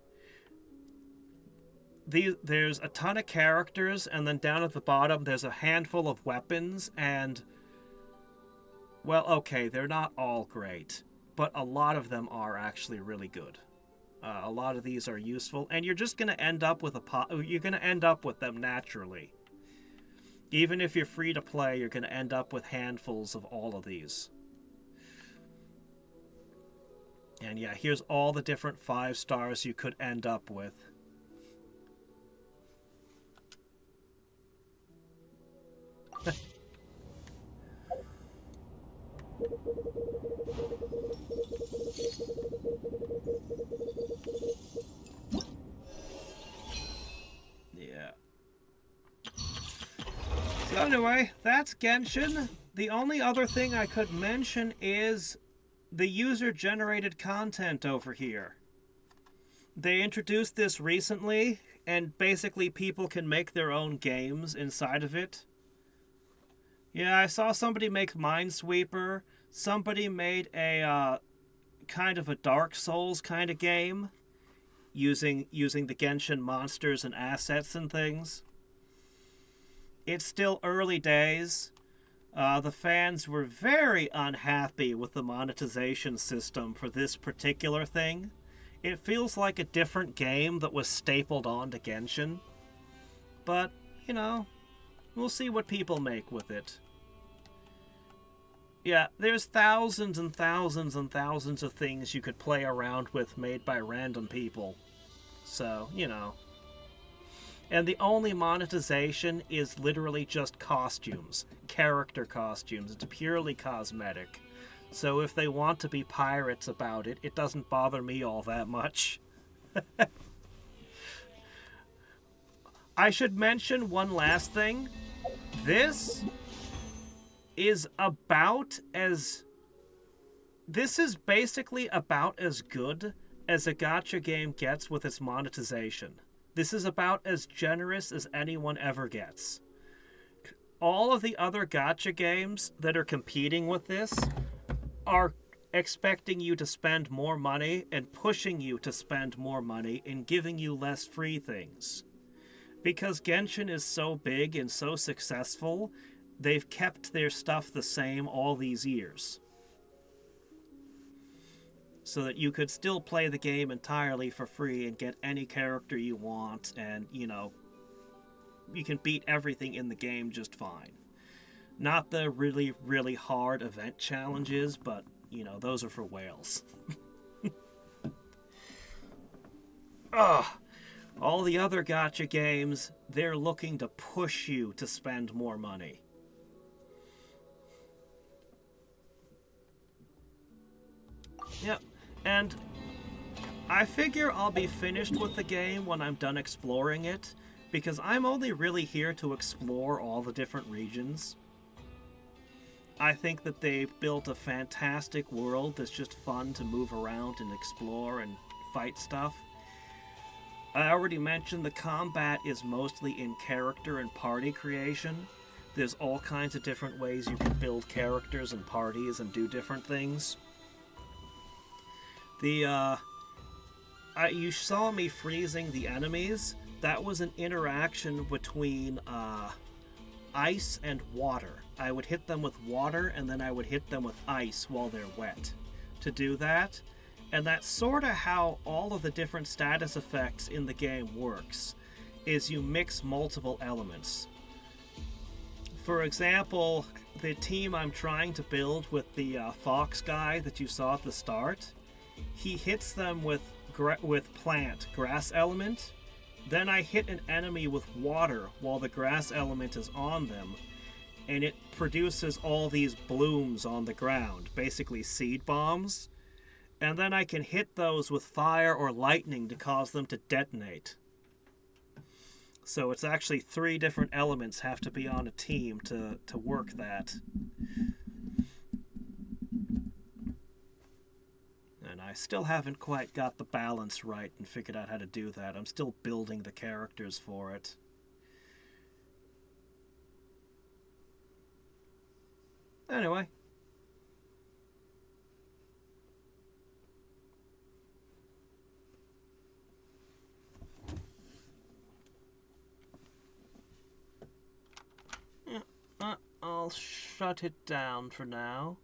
There's a ton of characters, and then down at the bottom there's a handful of weapons, and... well, okay, they're not all great, but a lot of them are actually really good. A lot of these are useful, and you're just going to end up with you're going to end up with them naturally. Even if you're free to play, you're going to end up with handfuls of all of these. And yeah, here's all the different 5 stars you could end up with. Yeah. So anyway, that's Genshin. The only other thing I could mention is the user-generated content over here. They introduced this recently, and basically people can make their own games inside of it. Yeah, I saw somebody make Minesweeper. Somebody made a kind of a Dark Souls kind of game using the Genshin monsters and assets and things. It's still early days. The fans were very unhappy with the monetization system for this particular thing. It feels like a different game that was stapled onto Genshin. But, you know, we'll see what people make with it. Yeah, there's thousands and thousands and thousands of things you could play around with made by random people. So, you know. And the only monetization is literally just costumes. Character costumes. It's purely cosmetic. So if they want to be pirates about it, it doesn't bother me all that much. I should mention one last thing. This is basically about as good as a gacha game gets with its monetization. This is about as generous as anyone ever gets. All of the other gacha games that are competing with this are expecting you to spend more money and pushing you to spend more money and giving you less free things. Because Genshin is so big and so successful, they've kept their stuff the same all these years. So that you could still play the game entirely for free and get any character you want, and, you know, you can beat everything in the game just fine. Not the really, really hard event challenges, but, you know, those are for whales. Ugh! All the other gacha games, they're looking to push you to spend more money. Yep. And I figure I'll be finished with the game when I'm done exploring it, because I'm only really here to explore all the different regions. I think that they've built a fantastic world that's just fun to move around and explore and fight stuff. I already mentioned the combat is mostly in character and party creation. There's all kinds of different ways you can build characters and parties and do different things. You saw me freezing the enemies. That was an interaction between ice and water. I would hit them with water, and then I would hit them with ice while they're wet to do that. And that's sort of how all of the different status effects in the game works, is you mix multiple elements. For example, the team I'm trying to build with the fox guy that you saw at the start, he hits them with grass element. Then I hit an enemy with water while the grass element is on them, and it produces all these blooms on the ground, basically seed bombs. And then I can hit those with fire or lightning to cause them to detonate. So it's actually 3 different elements have to be on a team to work that. And I still haven't quite got the balance right and figured out how to do that. I'm still building the characters for it. Anyway. I'll shut it down for now.